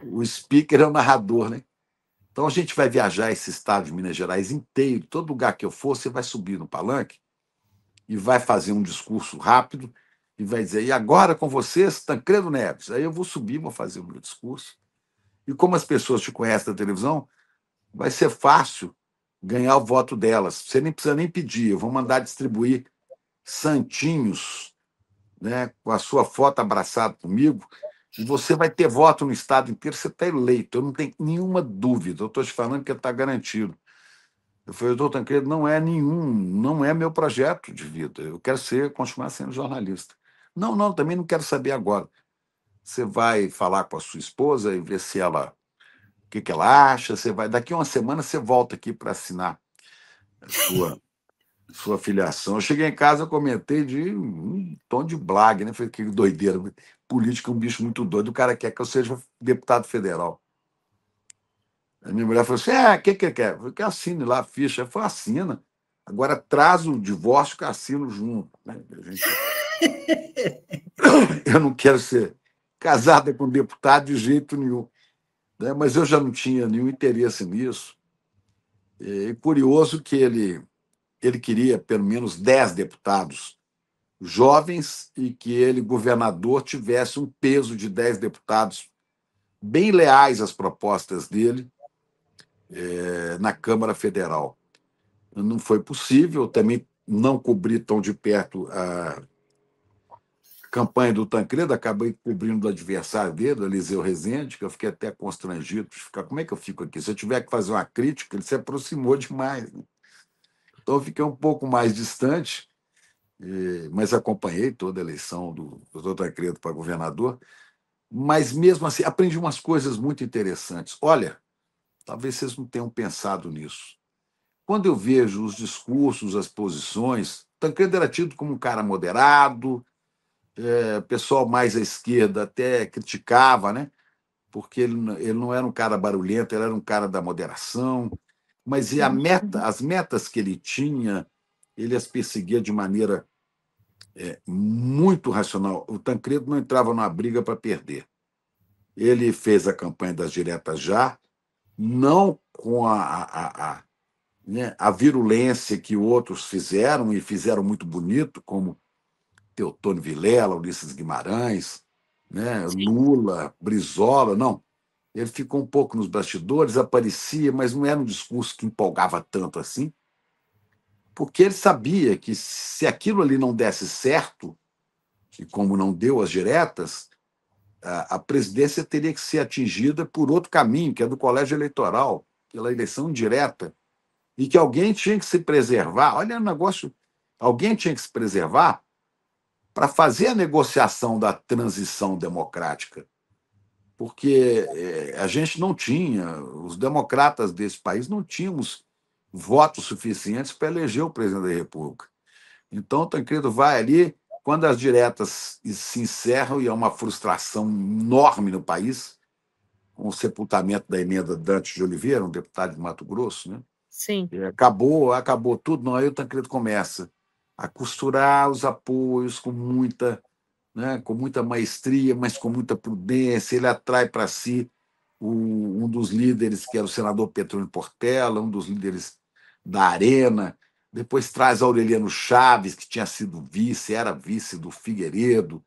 O speaker é o narrador, né? Então a gente vai viajar esse estado de Minas Gerais inteiro, todo lugar que eu for, você vai subir no palanque e vai fazer um discurso rápido e vai dizer: e agora com vocês, Tancredo Neves. Aí eu vou subir, vou fazer o meu discurso. E como as pessoas te conhecem da televisão, vai ser fácil ganhar o voto delas. Você nem precisa nem pedir, eu vou mandar distribuir santinhos, né, com a sua foto abraçada comigo, e você vai ter voto no estado inteiro, você está eleito. Eu não tenho nenhuma dúvida, eu estou te falando que está garantido. Eu falei: doutor Tancredo, não é meu projeto de vida. Eu quero continuar sendo jornalista. Não, também não quero saber agora. Você vai falar com a sua esposa e ver se ela, o que ela acha. Daqui a uma semana você volta aqui para assinar a sua filiação. Eu cheguei em casa, eu comentei de um tom de blague, né? Falei: que doideira. Política é um bicho muito doido. O cara quer que eu seja deputado federal. A minha mulher falou assim: o que ele quer? Eu falei: que assine lá a ficha. Eu falei: assina. Agora traz o divórcio que eu assino junto. Né? Eu não quero ser casada com deputado de jeito nenhum. Né? Mas eu já não tinha nenhum interesse nisso. E curioso que ele queria pelo menos 10 deputados jovens e que ele, governador, tivesse um peso de 10 deputados bem leais às propostas dele na Câmara Federal. Não foi possível, também não cobri tão de perto a campanha do Tancredo, acabei cobrindo do adversário dele, do Eliseu Rezende, que eu fiquei até constrangido de ficar: como é que eu fico aqui? Se eu tiver que fazer uma crítica, ele se aproximou demais. Né? Então eu fiquei um pouco mais distante, mas acompanhei toda a eleição do doutor Tancredo para governador, mas mesmo assim aprendi umas coisas muito interessantes. Olha, talvez vocês não tenham pensado nisso. Quando eu vejo os discursos, as posições, Tancredo era tido como um cara moderado, pessoal mais à esquerda até criticava, né? Porque ele não era um cara barulhento, ele era um cara da moderação, mas as metas que ele tinha, ele as perseguia de maneira muito racional. O Tancredo não entrava numa briga para perder. Ele fez a campanha das diretas já, não com né, a virulência que outros fizeram, e fizeram muito bonito, como Teotônio Vilela, Ulisses Guimarães, né, Lula, Brizola, não. Ele ficou um pouco nos bastidores, aparecia, mas não era um discurso que empolgava tanto assim, porque ele sabia que se aquilo ali não desse certo, e como não deu as diretas, a presidência teria que ser atingida por outro caminho, que é do colégio eleitoral, pela eleição indireta, e que alguém tinha que se preservar. Olha o negócio, alguém tinha que se preservar para fazer a negociação da transição democrática, porque a gente não tinha, os democratas desse país não tínhamos votos suficientes para eleger o presidente da República. Então, o Tancredo vai ali, quando as diretas se encerram, e é uma frustração enorme no país, com o sepultamento da emenda Dantas de Oliveira, um deputado de Mato Grosso, né?
Sim.
Acabou tudo, não. Aí o Tancredo começa a costurar os apoios com muita maestria, mas com muita prudência. Ele atrai para si um dos líderes, que era o senador Petrônio Portela, um dos líderes da Arena. Depois traz Aureliano Chaves, que tinha sido era vice do Figueiredo.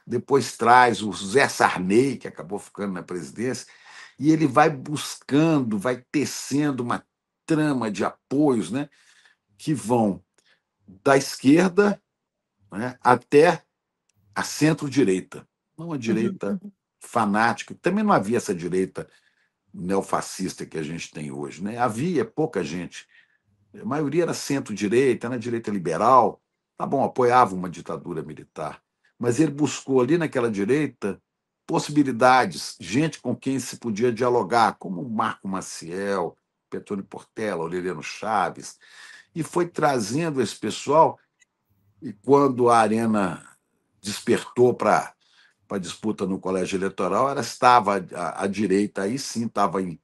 Depois traz o Zé Sarney, que acabou ficando na presidência. E ele vai buscando, vai tecendo uma trama de apoios, né, que vão da esquerda, né, até a centro-direita. Não a direita fanática. Também não havia essa direita neofascista que a gente tem hoje, né? Havia pouca gente. A maioria era centro-direita, era direita liberal. Tá bom, apoiava uma ditadura militar. Mas ele buscou ali naquela direita possibilidades, gente com quem se podia dialogar, como o Marco Maciel, Petrônio Portela, Aureliano Chaves, e foi trazendo esse pessoal. E quando a Arena despertou para a disputa no colégio eleitoral, ela estava a direita, aí sim estava em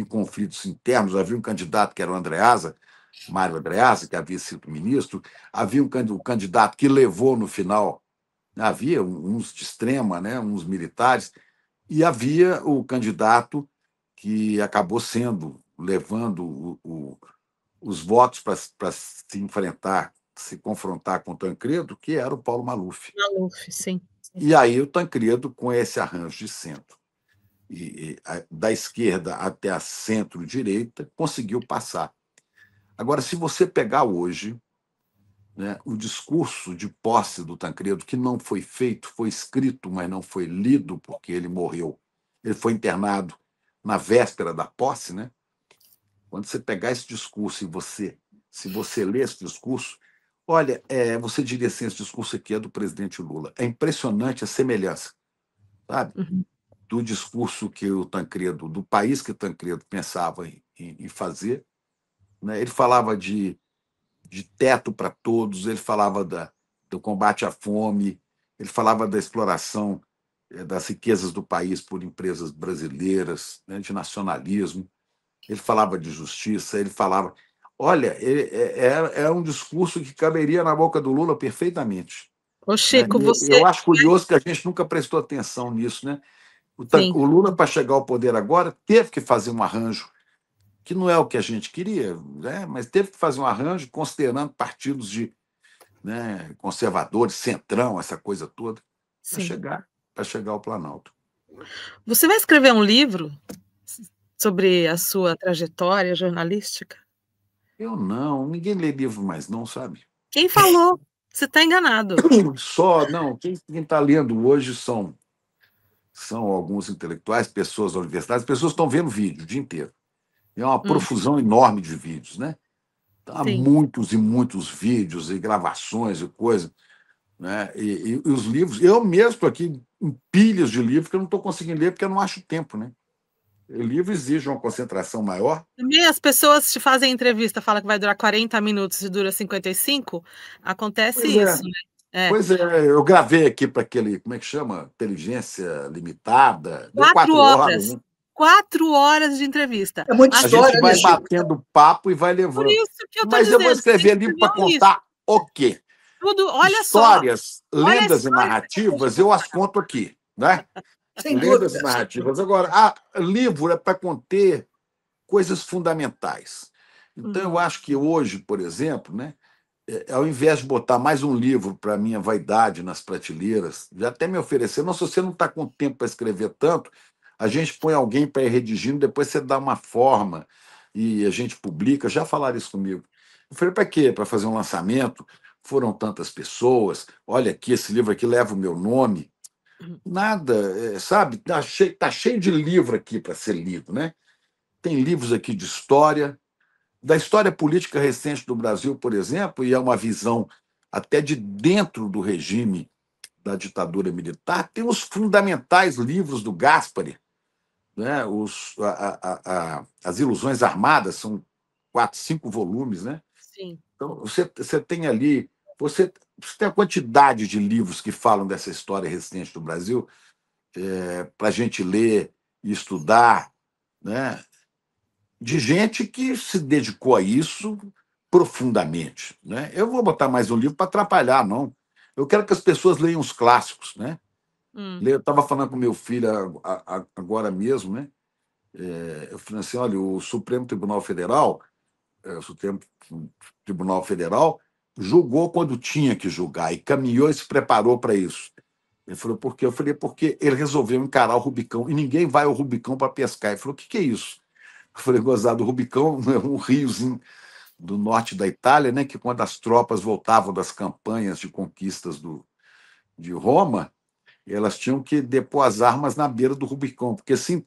conflitos internos. Havia um candidato que era o Andreasa, Mário Andreasa, que havia sido ministro, havia um candidato que levou no final, havia uns de extrema, né, uns militares, e havia o candidato que acabou levando os votos para se enfrentar, se confrontar com o Tancredo, que era o Paulo Maluf.
Maluf, sim.
E aí o Tancredo, com esse arranjo de centro, da esquerda até a centro-direita, conseguiu passar. Agora, se você pegar hoje, né, o discurso de posse do Tancredo, que não foi feito, foi escrito, mas não foi lido, porque ele morreu. Ele foi internado na véspera da posse, né? Quando você pegar esse discurso e se você ler esse discurso, olha, você diria assim, esse discurso aqui é do presidente Lula. É impressionante a semelhança, sabe? Do discurso que o Tancredo, do país que o Tancredo pensava em fazer, né? Ele falava de teto para todos, ele falava do combate à fome, ele falava da exploração das riquezas do país por empresas brasileiras, né, de nacionalismo, ele falava de justiça, ele falava... Olha, é um discurso que caberia na boca do Lula perfeitamente.
Ô, Chico,
Eu acho curioso que a gente nunca prestou atenção nisso, né? O Lula, para chegar ao poder agora, teve que fazer um arranjo que não é o que a gente queria, né? Mas teve que fazer um arranjo considerando partidos né, conservadores, centrão, essa coisa toda, para chegar ao Planalto.
Você vai escrever um livro sobre a sua trajetória jornalística?
Eu não, ninguém lê livro mais não, sabe?
Quem falou? Você está enganado.
Não, quem está lendo hoje são alguns intelectuais, pessoas da universidade, as pessoas estão vendo vídeo o dia inteiro. É uma profusão enorme de vídeos, né? Há muitos e muitos vídeos e gravações e coisas, né? E os livros, eu mesmo estou aqui em pilhas de livros que eu não estou conseguindo ler porque eu não acho tempo, né? O livro exige uma concentração maior.
Também as pessoas te fazem entrevista, falam que vai durar 40 minutos e dura 55, acontece isso, né?
Pois é, eu gravei aqui para aquele, como é que chama? Inteligência Limitada. Deu
4 horas.
né?
4 horas de entrevista.
É muita história,
a gente vai batendo papo e vai levando.
Por isso que eu tô
Mas
dizendo,
eu vou escrever livro para contar o quê?
Tudo, olha
Histórias,
só.
lendas e narrativas, eu as conto aqui, né? Lendas e narrativas. Agora, livro é para conter coisas fundamentais. Então, eu acho que hoje, por exemplo, né, ao invés de botar mais um livro para a minha vaidade nas prateleiras, já até me ofereceram, se você não está com tempo para escrever tanto, a gente põe alguém para ir redigindo, depois você dá uma forma e a gente publica. Já falaram isso comigo. Eu falei, para quê? Para fazer um lançamento? foram tantas pessoas, olha aqui, esse livro aqui leva o meu nome. Nada, sabe? Tá cheio de livro aqui para ser lido, né? Tem livros aqui de história, da história política recente do Brasil, por exemplo, e é uma visão até de dentro do regime da ditadura militar. Tem os fundamentais livros do Gaspari, né? As Ilusões Armadas, são 4, 5 volumes, né?
Sim.
Então, você tem ali, você tem a quantidade de livros que falam dessa história recente do Brasil, para a gente ler e estudar, né? De gente que se dedicou a isso profundamente, né? Eu vou botar mais um livro para atrapalhar, não. Eu quero que as pessoas leiam os clássicos, né? Eu estava falando com meu filho agora mesmo, né? Eu falei assim, olha, o Supremo Tribunal Federal, o Supremo Tribunal Federal julgou quando tinha que julgar e caminhou e se preparou para isso. Ele falou, por quê? Eu falei, porque ele resolveu encarar o Rubicão e ninguém vai ao Rubicão para pescar. Ele falou, o que é isso? Eu falei, gozado, o Rubicão é um riozinho do norte da Itália, né, que quando as tropas voltavam das campanhas de conquistas de Roma, elas tinham que depor as armas na beira do Rubicão, porque se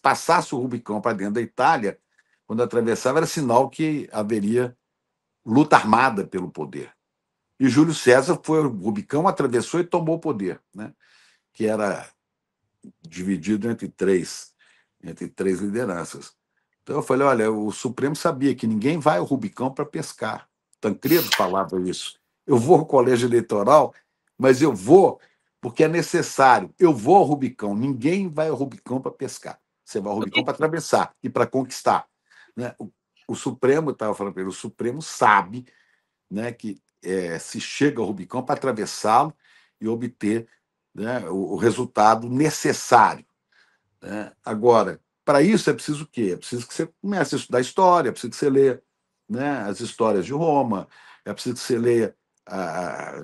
passasse o Rubicão para dentro da Itália, quando atravessava, era sinal que haveria luta armada pelo poder. E Júlio César foi o Rubicão, atravessou e tomou o poder, né? Que era dividido entre três lideranças. Então eu falei, olha, o Supremo sabia que ninguém vai ao Rubicão para pescar. Tancredo falava isso. Eu vou ao colégio eleitoral, mas eu vou porque é necessário. Eu vou ao Rubicão. Ninguém vai ao Rubicão para pescar. Você vai ao Rubicão para atravessar e para conquistar. Né? O Supremo, estava falando para ele, o Supremo sabe, né, que se chega ao Rubicão para atravessá-lo e obter, né, o resultado necessário. Né? Agora, para isso é preciso o quê? É preciso que você comece a estudar história, é preciso que você leia, né, as histórias de Roma, é preciso que você leia,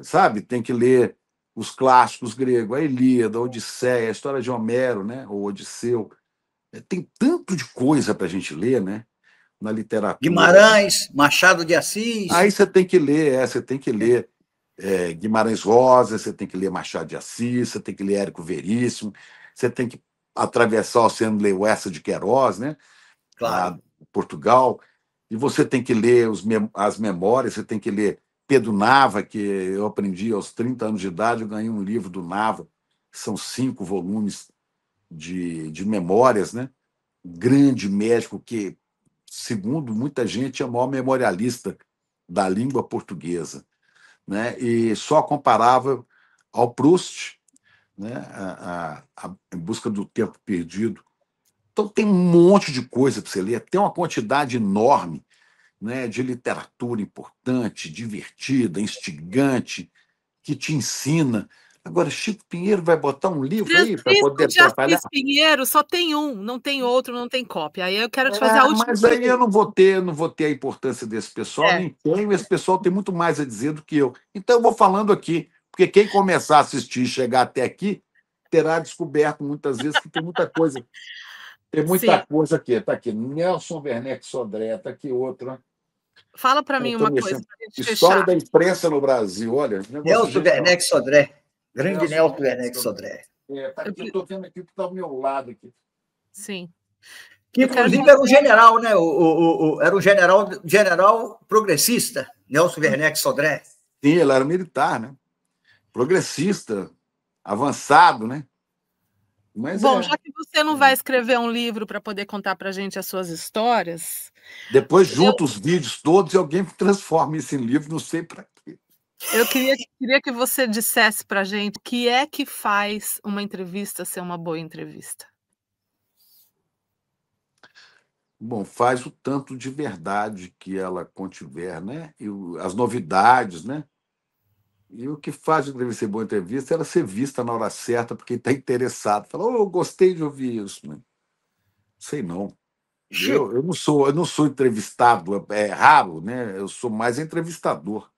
sabe, tem que ler os clássicos gregos, a Ilíada, a Odisseia, a história de Homero, né, ou Odisseu. Tem tanto de coisa para a gente ler, né, na literatura.
Guimarães, Machado de Assis.
Aí você tem que ler Guimarães Rosa, você tem que ler Machado de Assis, você tem que ler Érico Veríssimo, você tem que atravessar o oceano, ler o Eça de Queiroz, né?
Claro.
Portugal, e você tem que ler as memórias, você tem que ler Pedro Nava, que eu aprendi aos 30 anos de idade, eu ganhei um livro do Nava, que são 5 volumes de memórias, né? Grande médico que, segundo muita gente, é o maior memorialista da língua portuguesa, né? E só comparável ao Proust, né? Em busca do tempo perdido. Então tem um monte de coisa para você ler, tem uma quantidade enorme, né, de literatura importante, divertida, instigante, que te ensina. Agora, Chico Pinheiro vai botar um livro aí para poder
Francisco de
atrapalhar?
Assis Pinheiro só tem um, não tem outro, não tem cópia. Aí eu quero te fazer a última
Mas aí
pergunta.
eu não vou ter a importância desse pessoal, nem tenho, esse pessoal tem muito mais a dizer do que eu. Então eu vou falando aqui, porque quem começar a assistir e chegar até aqui terá descoberto muitas vezes que tem muita coisa. Tem muita
Sim.
coisa aqui. Está aqui Nelson Werneck Sodré, está aqui outra.
Fala para mim uma coisa, para a gente
História
fechar.
da imprensa no Brasil. Olha, negócio
Nelson
genial.
Werneck Sodré. Grande Nelson Werneck Sodré.
Tá aqui, eu estou vendo aqui que está ao meu lado. Aqui.
Sim.
Que, inclusive, era um general, né? Era um general progressista, Nelson Werneck Sodré.
Sim, ele era militar, né? Progressista, avançado, né? Mas
bom, já que você não vai escrever um livro para poder contar para a gente as suas histórias...
Depois junta os vídeos todos e alguém transforma isso em livro, não sei para quê.
Eu queria que você dissesse para a gente o que é que faz uma entrevista ser uma boa entrevista.
Bom, faz o tanto de verdade que ela contiver, né? E as novidades, né? E o que faz a entrevista ser boa entrevista é ela ser vista na hora certa por quem está interessado. Fala, oh, eu gostei de ouvir isso. Né? Sei não. Eu não sou entrevistado, é raro, né? Eu sou mais entrevistador.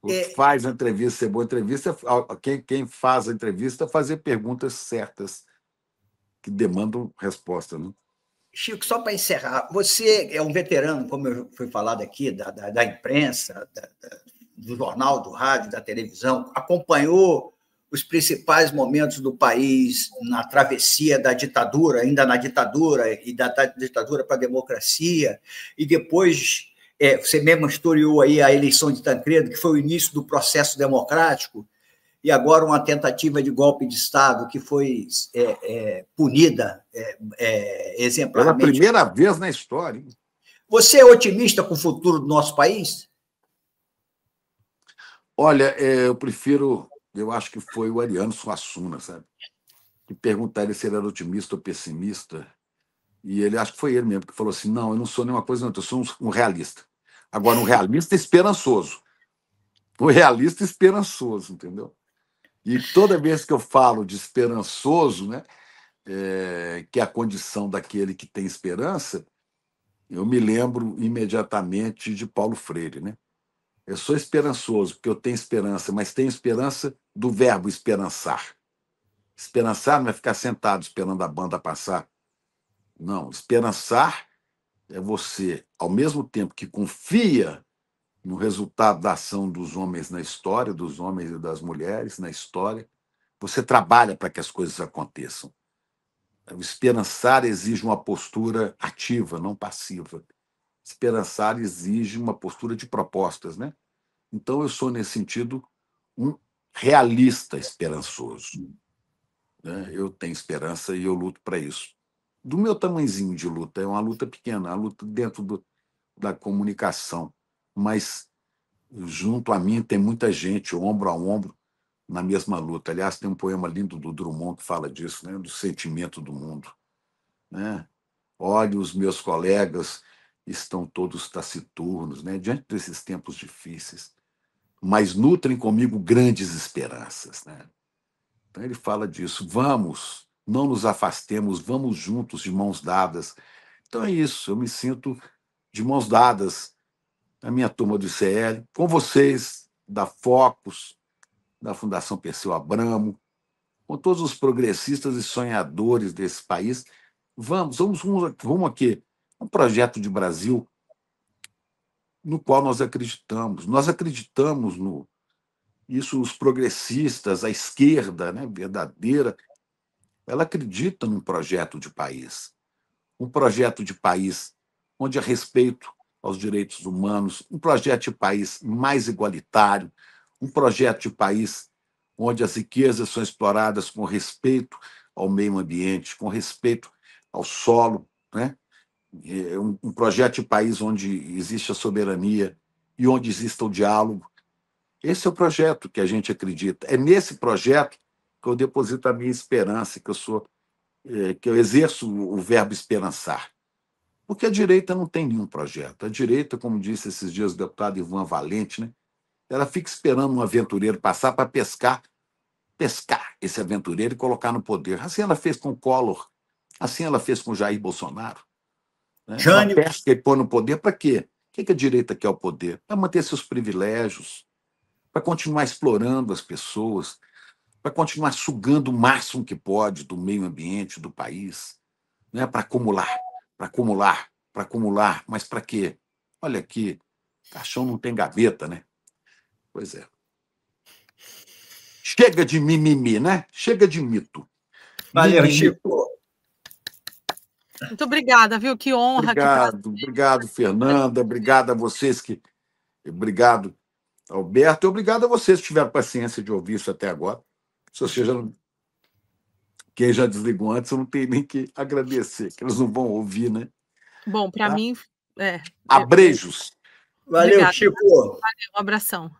O que faz a entrevista ser boa entrevista é quem faz a entrevista fazer perguntas certas que demandam resposta. Né?
Chico, só para encerrar, você é um veterano, como foi falado aqui, da imprensa, do jornal, do rádio, da televisão, acompanhou os principais momentos do país na travessia da ditadura, ainda na ditadura, e da ditadura para a democracia, e depois você mesmo historiou aí a eleição de Tancredo, que foi o início do processo democrático, e agora uma tentativa de golpe de Estado que foi punida exemplarmente.
Pela primeira vez na história. Hein?
Você é otimista com o futuro do nosso país?
Olha, eu acho que foi o Ariano Suassuna, sabe? Que perguntaram se ele era otimista ou pessimista, e ele, acho que foi ele mesmo, que falou assim, não, eu não sou nenhuma coisa, não, eu sou um realista. Agora, um realista esperançoso. Um realista esperançoso, entendeu? E toda vez que eu falo de esperançoso, né, que é a condição daquele que tem esperança, eu me lembro imediatamente de Paulo Freire, né? Eu sou esperançoso, porque eu tenho esperança, mas tenho esperança do verbo esperançar. Esperançar não é ficar sentado esperando a banda passar. Não, esperançar é você, ao mesmo tempo que confia no resultado da ação dos homens na história, dos homens e das mulheres na história, você trabalha para que as coisas aconteçam. O esperançar exige uma postura ativa, não passiva. Esperançar exige uma postura de propostas, né? Então, eu sou, nesse sentido, um realista esperançoso. Né? Eu tenho esperança e eu luto para isso. Do meu tamanhozinho de luta, é uma luta pequena, uma luta dentro da comunicação, mas junto a mim tem muita gente, ombro a ombro, na mesma luta. Aliás, tem um poema lindo do Drummond que fala disso, né? Do sentimento do mundo. Né? Olha, os meus colegas estão todos taciturnos, né? Diante desses tempos difíceis, mas nutrem comigo grandes esperanças. Né? Então ele fala disso. Vamos, não nos afastemos, vamos juntos, de mãos dadas. Então é isso, eu me sinto de mãos dadas, a minha turma do ICL, com vocês, da Focus, da Fundação Perseu Abramo, com todos os progressistas e sonhadores desse país. Vamos aqui, um projeto de Brasil no qual nós acreditamos. Nós acreditamos isso, os progressistas, a esquerda, né, verdadeira, ela acredita num projeto de país. Um projeto de país onde há respeito aos direitos humanos, um projeto de país mais igualitário, um projeto de país onde as riquezas são exploradas com respeito ao meio ambiente, com respeito ao solo, né? Um projeto de país onde existe a soberania e onde exista o diálogo. Esse é o projeto que a gente acredita. É nesse projeto que eu deposito a minha esperança, que eu exerço o verbo esperançar. Porque a direita não tem nenhum projeto. A direita, como disse esses dias o deputado Ivan Valente, né, ela fica esperando um aventureiro passar para pescar esse aventureiro e colocar no poder. Assim ela fez com Collor, assim ela fez com Jair Bolsonaro. Né? Ela pesca e põe no poder para quê? O que a direita quer o poder? Para manter seus privilégios, para continuar explorando as pessoas, para continuar sugando o máximo que pode do meio ambiente, do país, né? Para acumular, para acumular, para acumular. Mas para quê? Olha aqui, caixão não tem gaveta, né? Pois é. Chega de mimimi, né? Chega de mito.
Valeu,
Mimimi.
Chico.
Muito obrigada, viu? Que honra.
Obrigado, Fernanda. Obrigado a vocês Obrigado, Alberto. E obrigado a vocês que tiveram paciência de ouvir isso até agora. Se você quem já desligou antes, eu não tenho nem que agradecer, que eles não vão ouvir, né?
Bom, para mim...
Abreijos.
Valeu, Chico.
Valeu, um abração.